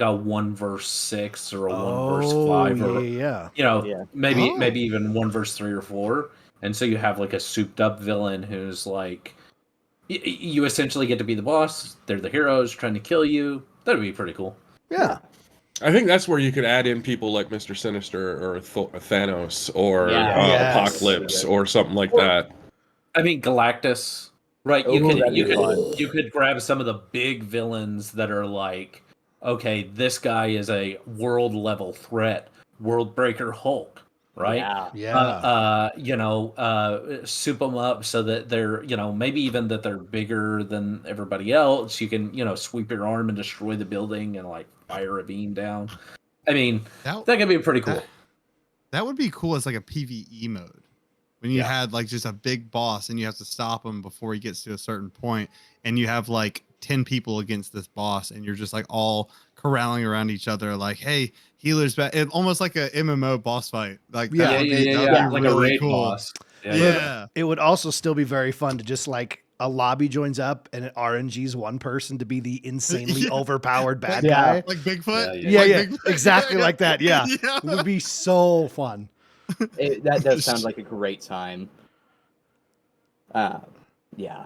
a 1 verse 6 or a 1 verse 5 or maybe even 1 verse 3 or 4, and so you have like a souped up villain who's like you essentially get to be the boss. They're the heroes trying to kill you. That'd be pretty cool. Yeah. I think that's where you could add in people like Mr. Sinister or Thanos or Apocalypse or something like that. I mean, Galactus, right? You could grab some of the big villains that are like, okay, this guy is a world level threat, World Breaker Hulk, right? Soup them up so that they're, maybe even that they're bigger than everybody else. You can, sweep your arm and destroy the building and like fire a beam down. I mean, that could be pretty cool. That would be cool as like a PvE mode. When you had like just a big boss and you have to stop him before he gets to a certain point, and you have like 10 people against this boss, and you're just like all corralling around each other, like, hey, healer's back. Almost like a MMO boss fight. Like like really a raid cool. boss. Yeah. It would also still be very fun to just like a lobby joins up and it RNGs one person to be the insanely overpowered bad guy. Like Bigfoot? Bigfoot. Exactly like that. Yeah. It would be so fun. That does sound like a great time. Yeah.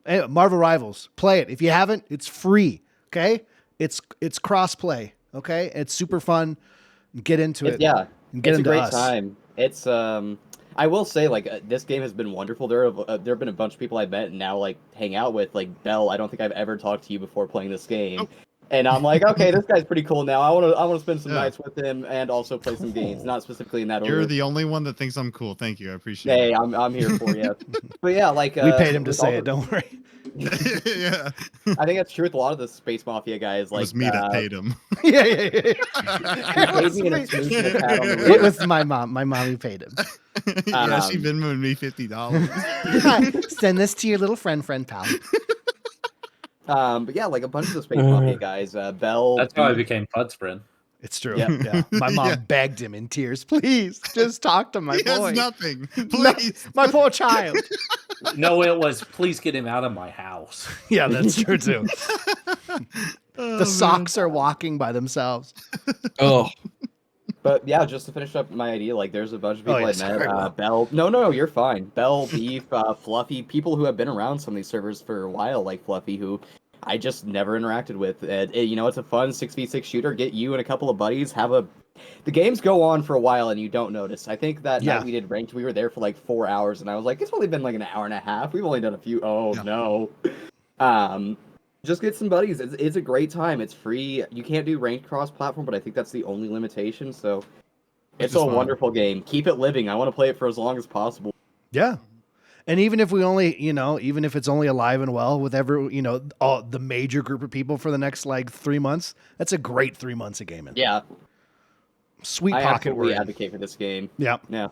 Hey, Marvel Rivals, play it. If you haven't, it's free. Okay, it's cross-play. Okay, it's super fun. Get into it. Yeah, and get it's a into great us. time. It's I will say, like, this game has been wonderful. There have been a bunch of people I met and now like hang out with. Like Bell, I don't think I've ever talked to you before playing this game. And I'm like, okay, this guy's pretty cool now. I want to spend some nights with him and also play some games, not specifically in that order. You're the only one that thinks I'm cool. Thank you. I appreciate Hey, it. I'm here for you. But yeah, like we paid him to say it. Don't worry. Yeah. I think that's true with a lot of the Space Mafia guys. Like, It was me that paid him. He paid me and a smooch and a pat on the It wrist. was my mom. My mommy paid him. Yeah, she Venmoed me $50. Send this to your little friend, pal. But yeah, like a bunch of the Space Mafia guys, Bell. That's how I became Fudd's friend. It's true. Yeah. Yeah. My mom begged him in tears, please, just talk to my He boy. has nothing. Please. My poor child. No, it was please get him out of my house. Yeah, that's true too. The socks are walking by themselves. Oh, But yeah, just to finish up my idea, like there's a bunch of people I sorry, met. Will. Bell. No, you're fine. Bell, Beef, Fluffy, people who have been around some of these servers for a while, like Fluffy, who I just never interacted with. It's a fun 6v6 shooter. Get you and a couple of buddies. The games go on for a while and you don't notice. I think that night we did ranked, we were there for like 4 hours, and I was like, it's only been like an hour and a half. We've only done a few. No. Just get some buddies. It's a great time. It's free. You can't do ranked cross-platform, but I think that's the only limitation. So it's a wonderful game. Keep it living. I want to play it for as long as possible. Yeah. And even if we only, even if it's only alive and well with all the major group of people for the next like 3 months, that's a great 3 months of gaming. Yeah. Sweet I pocket absolutely word. advocate for this game. Yeah. Yeah.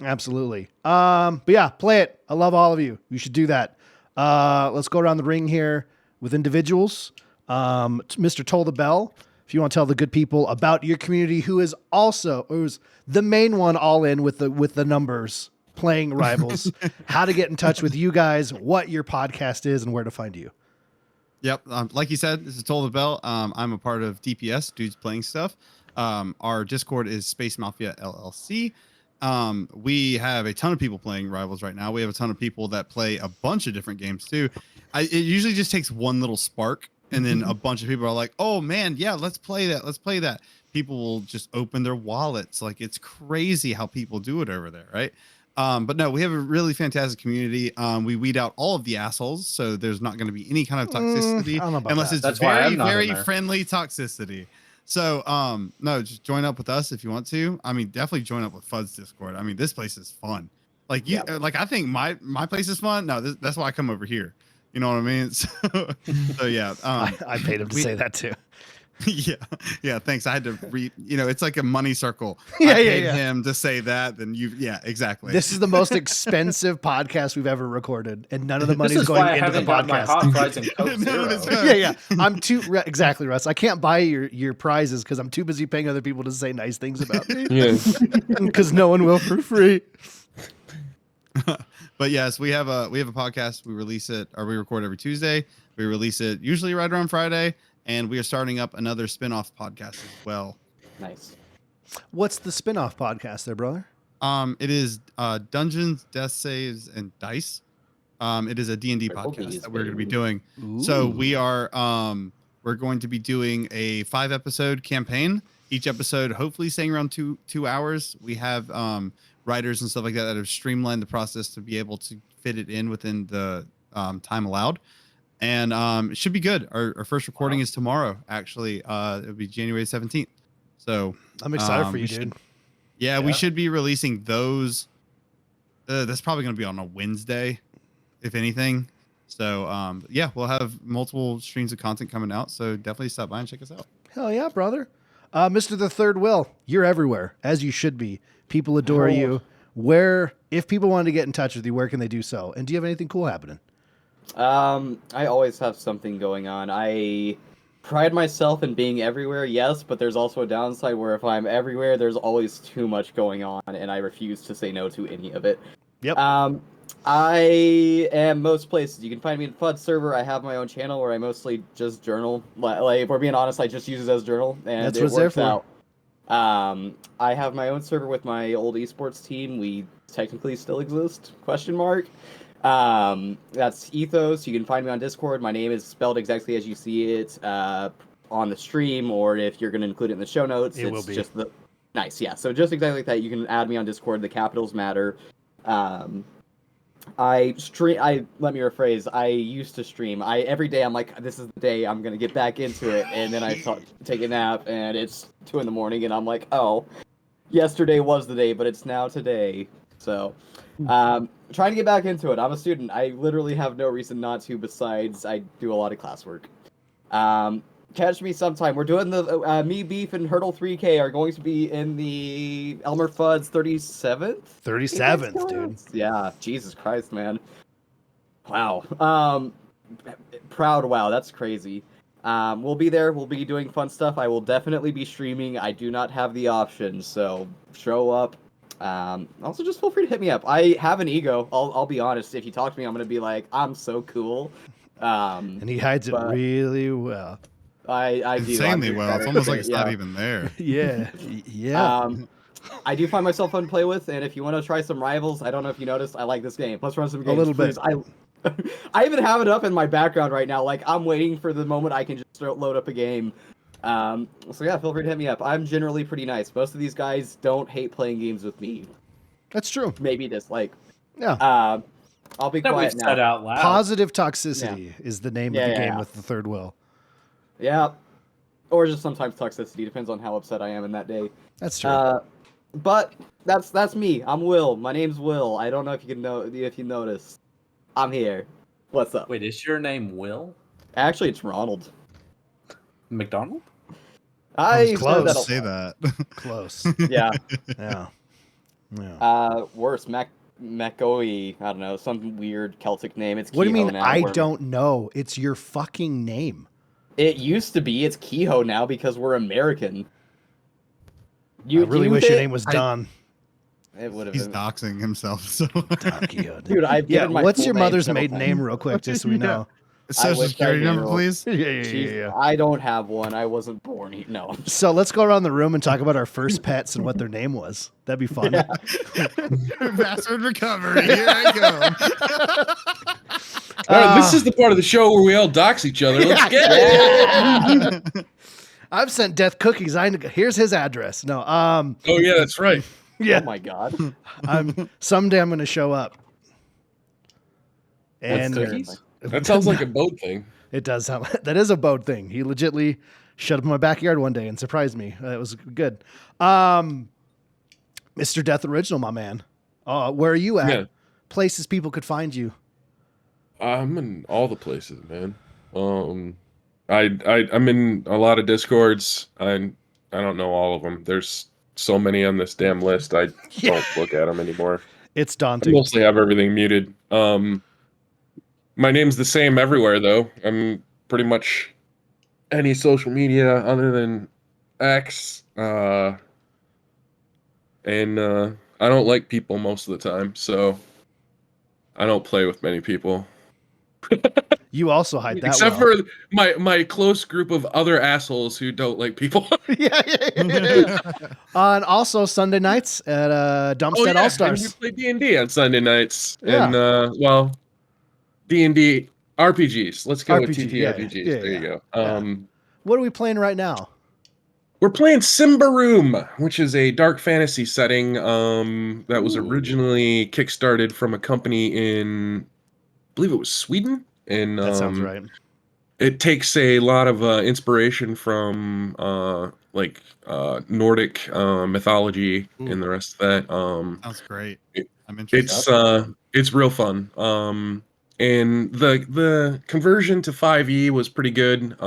Absolutely. But yeah, play it. I love all of you. You should do that. Let's go around the ring here with individuals. Mr. Toll the Bell, if you want to tell the good people about your community, who's the main one all in with the numbers playing Rivals, how to get in touch with you guys, what your podcast is, and where to find you. Yep. Like you said, this is Toll the Bell. I'm a part of DPS, Dudes Playing Stuff. Our Discord is Space Mafia LLC. We have a ton of people playing Rivals right now. We have a ton of people that play a bunch of different games too. It usually just takes one little spark, and then a bunch of people are like, "Oh man, yeah, let's play that. Let's play that." People will just open their wallets. Like, it's crazy how people do it over there, right? But no, we have a really fantastic community. We weed out all of the assholes, so there's not going to be any kind of toxicity I don't know about unless that. it's That's why very, I'm not in very there. friendly toxicity. So, no, just join up with us if you want to. I mean, definitely join up with FUDD's Discord. I mean, this place is fun. Like like I think my place is fun. No, that's why I come over here. You know what I mean? So yeah. I paid him to say that too. yeah. Thanks. I had to read. It's like a money circle. Yeah, I paid yeah. him to say that. Then exactly. This is the most expensive podcast we've ever recorded, and none of the This money's is going why I into the haven't got my podcast. hot fries and Coke No, Zero. it's not. Yeah. I'm too exactly, Russ. I can't buy your prizes because I'm too busy paying other people to say nice things about me. Yeah. Because no one will for free. But yes, we have a podcast. We release it, or we record every Tuesday. We release it usually right around Friday, and we are starting up another spin-off podcast as well. Nice. What's the spin-off podcast there, brother? It is Dungeons, Death Saves, and Dice. It is a D&D Triple podcast Ds, that we're going to be baby. doing. So we are we're going to be doing a 5-episode campaign. Each episode hopefully staying around 2 hours. We have writers and stuff like that have streamlined the process to be able to fit it in within the time allowed. And it should be good. Our first recording is tomorrow, actually. It'll be January 17th. So I'm excited for we you, should- dude. Yeah, we should be releasing those. That's probably going to be on a Wednesday, if anything. So, yeah, we'll have multiple streams of content coming out. So definitely stop by and check us out. Hell yeah, brother. Mr. TheTh3rdWill, you're everywhere, as you should be. People adore you. If people wanted to get in touch with you, where can they do so? And do you have anything cool happening? I always have something going on. I pride myself in being everywhere, yes, but there's also a downside where if I'm everywhere, there's always too much going on, and I refuse to say no to any of it. Yep. I am most places. You can find me in FUDD server. I have my own channel where I mostly just journal. Like, if we're being honest, I just use it as journal, and That's it what it's there works for. out. I have my own server with my old esports team. We technically still exist? Question mark. That's Ethos. You can find me on Discord. My name is spelled exactly as you see it on the stream, or if you're going to include it in the show notes, It it's will be. just the nice. Yeah, so just exactly like that. You can add me on Discord. The capitals matter. Let me rephrase. I used to stream. Every day I'm like, this is the day I'm gonna get back into it, and then I take a nap, and it's 2 a.m, and I'm like, oh, yesterday was the day, but it's now today. So, trying to get back into it. I'm a student. I literally have no reason not to. Besides, I do a lot of classwork. Catch me sometime. We're doing the me, Beef, and Hurdle 3K are going to be in the ELMMERFUDD's 37th. 37th, dude. Yeah, Jesus Christ, man. Wow. Proud. Wow, that's crazy. We'll be there. We'll be doing fun stuff. I will definitely be streaming. I do not have the option, so show up. Also, just feel free to hit me up. I have an ego. I'll be honest. If you talk to me, I'm gonna be like, I'm so cool. And he hides it but- really well. I do. Insanely I'm well. It's better almost at like it, it's yeah. not even there. Yeah. Yeah. I do find myself fun to play with, and if you want to try some rivals, I don't know if you noticed, I like this game. Let's run some games. little bit. please. I even have it up in my background right now. Like, I'm waiting for the moment I can just load up a game. So yeah, feel free to hit me up. I'm generally pretty nice. Most of these guys don't hate playing games with me. That's true. Maybe dislike. Yeah. I'll be That we've quiet said now. out loud. Positive toxicity is the name of Yeah, the yeah, game yeah. with the TheTh3rdWill. Yeah. Or just sometimes toxicity. Depends on how upset I am in that day. That's true. But that's me. I'm Will. My name's Will. I don't know if you noticed. I'm here. What's up? Wait, is your name Will Actually, it's Ronald. McDonald? I was said close. that a Say lot. that. Close. Yeah. Yeah. Yeah. Worse. McGoey. I don't know. Some weird Celtic name. It's What do you Kehoe mean? now, I where- don't know. It's your fucking name. It used to be. It's Kehoe now because we're American. I really you wish your think- name was Don. It would have He's been. doxing himself. So Don Kehoe. Dude, I've Yeah. given my What's full your name mother's several maiden times. name, real quick, just so we know? Social wish I security number, knew. please. Yeah. I don't have one. I wasn't born here. No. So let's go around the room and talk about our first pets and what their name was. That'd be fun. Password recovery. Here I go. This is the part of the show where we all dox each other. Let's get it. I've sent Deth cookies. Here's his address. No. Oh yeah, that's right. Yeah. Oh my god. Someday I'm going to show up. And cookies? That sounds like a boat thing. it does sound that is a boat thing. He legitly showed up in my backyard one day and surprised me. It was good. Mr. TheTh3rdWill, my man. Where are you at? Yeah. Places people could find you. I'm in all the places, man. I'm in a lot of Discords. I don't know all of them. There's so many on this damn list. I don't look at them anymore. It's I daunting. mostly have everything muted. My name's the same everywhere though. I'm pretty much any social media other than X. And I don't like people most of the time, so I don't play with many people. You also hide that Except well. for my close group of other assholes who don't like people. yeah. And also Sunday nights at Dumpstead All And Stars. we play D&D on Sunday nights. Yeah. And D&D RPGs. Let's go with RPG, yeah, TTRPGs. yeah, There you yeah. go. What are we playing right now? We're playing Simbaroom, which is a dark fantasy setting that was originally kickstarted from a company in, I believe it was Sweden. And That sounds right. it takes a lot of inspiration from Nordic mythology and the rest of that. Sounds great. I'm interested. It's real fun. And the conversion to 5e was pretty good.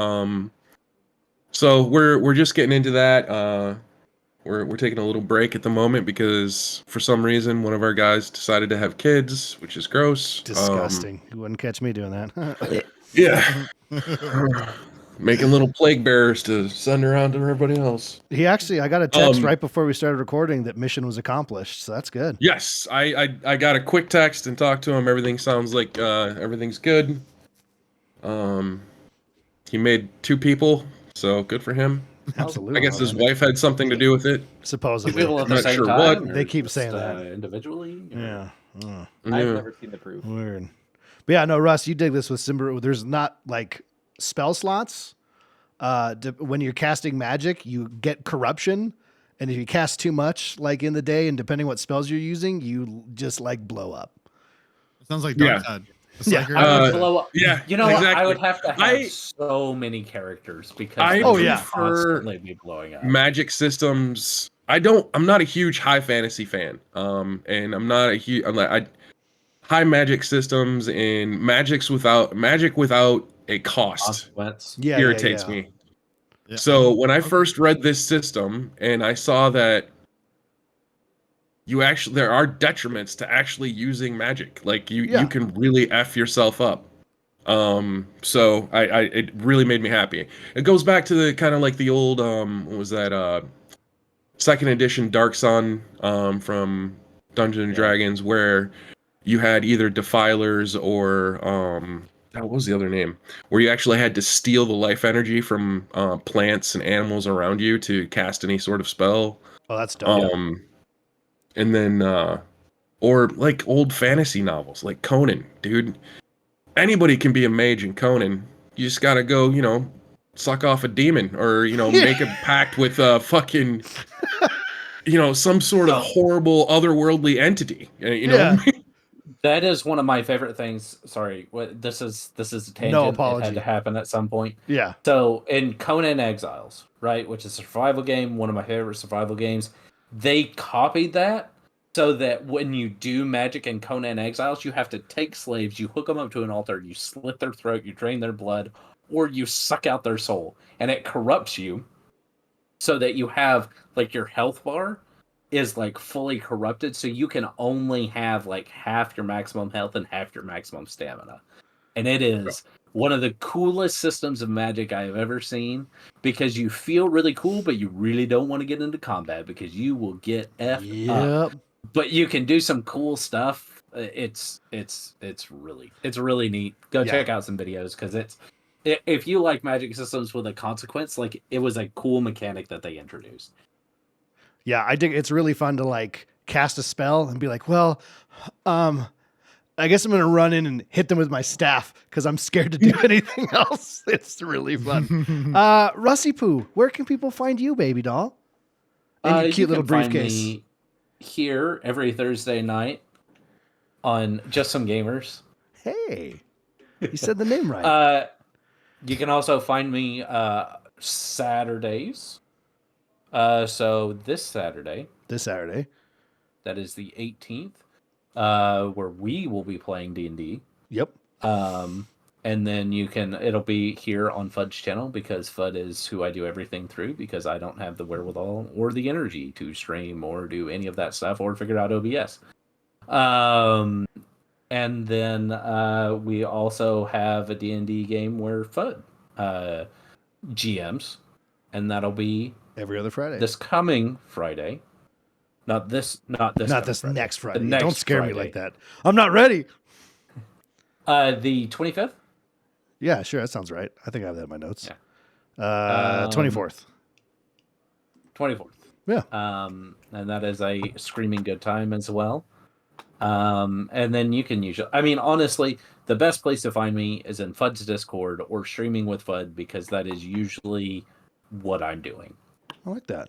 So we're just getting into that. We're taking a little break at the moment because for some reason one of our guys decided to have kids, which is gross. Disgusting. You wouldn't catch me doing that. Yeah. Making little plague bearers to send around to everybody else. I got a text right before we started recording that mission was accomplished, so that's good. Yes, I got a quick text and talked to him. Everything sounds like everything's good. He made 2 people, so good for him. Absolutely. I guess his wife had something to do with it. Supposedly. People at the Not same sure time? what. or They keep just, saying that. individually. or- Yeah. I've Yeah. never seen the proof. Weird. But yeah, no, Russ, you dig this with Simber. There's not like spell slots. When you're casting magic, you get corruption. And if you cast too much, like in the day, and depending what spells you're using, you just like blow up. Sounds like Yeah. Dark Side. Yeah. I would blow up. Yeah, You know what? I exactly. would have to have I- so many characters because I they Oh, would yeah. constantly be blowing up. Magic systems. I'm not a huge high fantasy fan. And I'm not a huge. High magic systems and magic without a cost Consequence. Yeah. irritates yeah. me. Yeah. So when I first read this system and I saw that there are detriments to actually using magic. Like you can really F yourself up. So it really made me happy. It goes back to the kind of like the old what was that 2nd edition Dark Sun from Dungeons and Dragons, where you had either defilers or what was the other name? Where you actually had to steal the life energy from plants and animals around you to cast any sort of spell. Oh, that's dope. And then or like old fantasy novels like Conan, dude. Anybody can be a mage in Conan. You just gotta go, suck off a demon or, make a pact with a fucking some sort of horrible otherworldly entity. Yeah. That is one of my favorite things. Sorry, this is a tangent. No It apology. had to happen at some point. Yeah. So in Conan Exiles, right, which is a survival game, one of my favorite survival games, they copied that so that when you do magic in Conan Exiles, you have to take slaves, you hook them up to an altar, you slit their throat, you drain their blood, or you suck out their soul, and it corrupts you so that you have like your health bar is like fully corrupted, so you can only have like half your maximum health and half your maximum stamina. And it is one of the coolest systems of magic I have ever seen because you feel really cool, but you really don't want to get into combat because you will get F up. Yep. But you can do some cool stuff it's really neat. Go Yeah. check out some videos because if you like Magic systems with a consequence, like it was a cool mechanic that they introduced. Yeah, I think it's really fun to like cast a spell and be like, well, I guess I'm gonna run in and hit them with my staff because I'm scared to do anything else. It's really fun. Rusty Poo, where can people find you, baby doll? And your You cute little can find briefcase. me here every Thursday night on Just Some Gamers. Hey, you said the name right. You can also find me Saturdays. So this Saturday, This Saturday. that is the 18th, where we will be playing D&D. Yep. And then it'll be here on Fudd's channel because Fudd is who I do everything through because I don't have the wherewithal or the energy to stream or do any of that stuff or figure out OBS. And then we also have a D&D game where Fudd GMs, and that'll be Every other Friday. this coming Friday. Not this Friday. Next Friday. The next Don't scare me Friday. like that. I'm not ready. The 25th? Yeah, sure. That sounds right. I think I have that in my notes. Yeah. 24th. 24th. Yeah. And that is a screaming good time as well. And then you can usually, I mean, honestly, the best place to find me is in Fudd's Discord or streaming with Fudd because that is usually what I'm doing. I like that.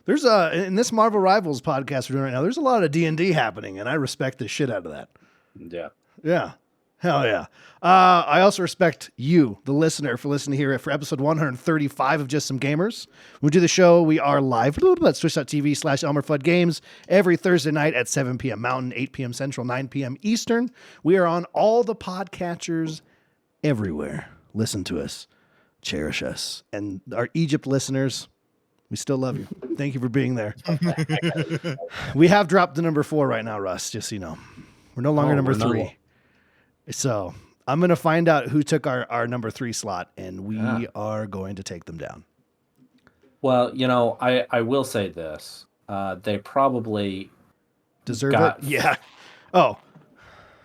There's in this Marvel Rivals podcast we're doing right now, there's a lot of D&D happening, and I respect the shit out of that. Yeah. Yeah. Hell yeah. I also respect you, the listener, for listening here for episode 135 of Just Some Gamers. We do the show. We are live at twitch.tv/ElMMERFUDD Games every Thursday night at 7 p.m. Mountain, 8 p.m. Central, 9 p.m. Eastern. We are on all the podcatchers everywhere. Listen to us. Cherish us. And our Egypt listeners, we still love you. Thank you for being there. We have dropped the number 4 right now, Russ, just so you know. We're no longer number 3. So I'm going to find out who took our number 3 slot, and we are going to take them down. Well, you know, I will say this. They probably deserve it. Yeah. Oh,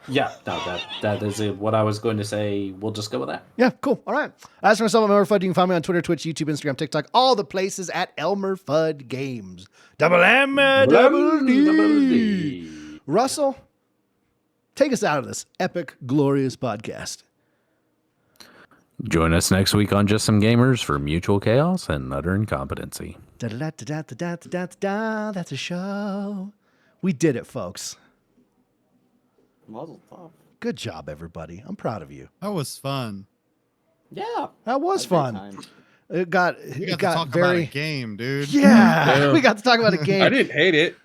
yeah. No, that is what I was going to say. We'll just go with that. yeah. Cool. All right. As for myself, I'm ElMMERFUDD. You can find me on Twitter, Twitch, YouTube, Instagram, TikTok, all the places at ElMMERFUDD Games. Double M, double D. Russell, take us out of this epic, glorious podcast. Join us next week on Just Some Gamers for mutual chaos and utter incompetency. Da-da-da-da-da-da-da-da. That's a show. We did it, folks. Mazel tov. Good job, everybody. I'm proud of you. That was fun. Yeah. That was Had a great fun. time. It got We got to talk about a game, dude. Yeah, Yeah. we got to talk about a game. I didn't hate it.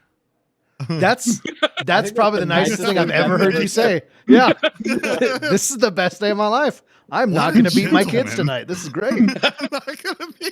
That's think probably the that's the nicest nicest thing I've thing ever I've heard ever you say. Yeah, this is the best day of my life. I'm not What a going to beat my kids gentleman. tonight. This is great. I'm not gonna be.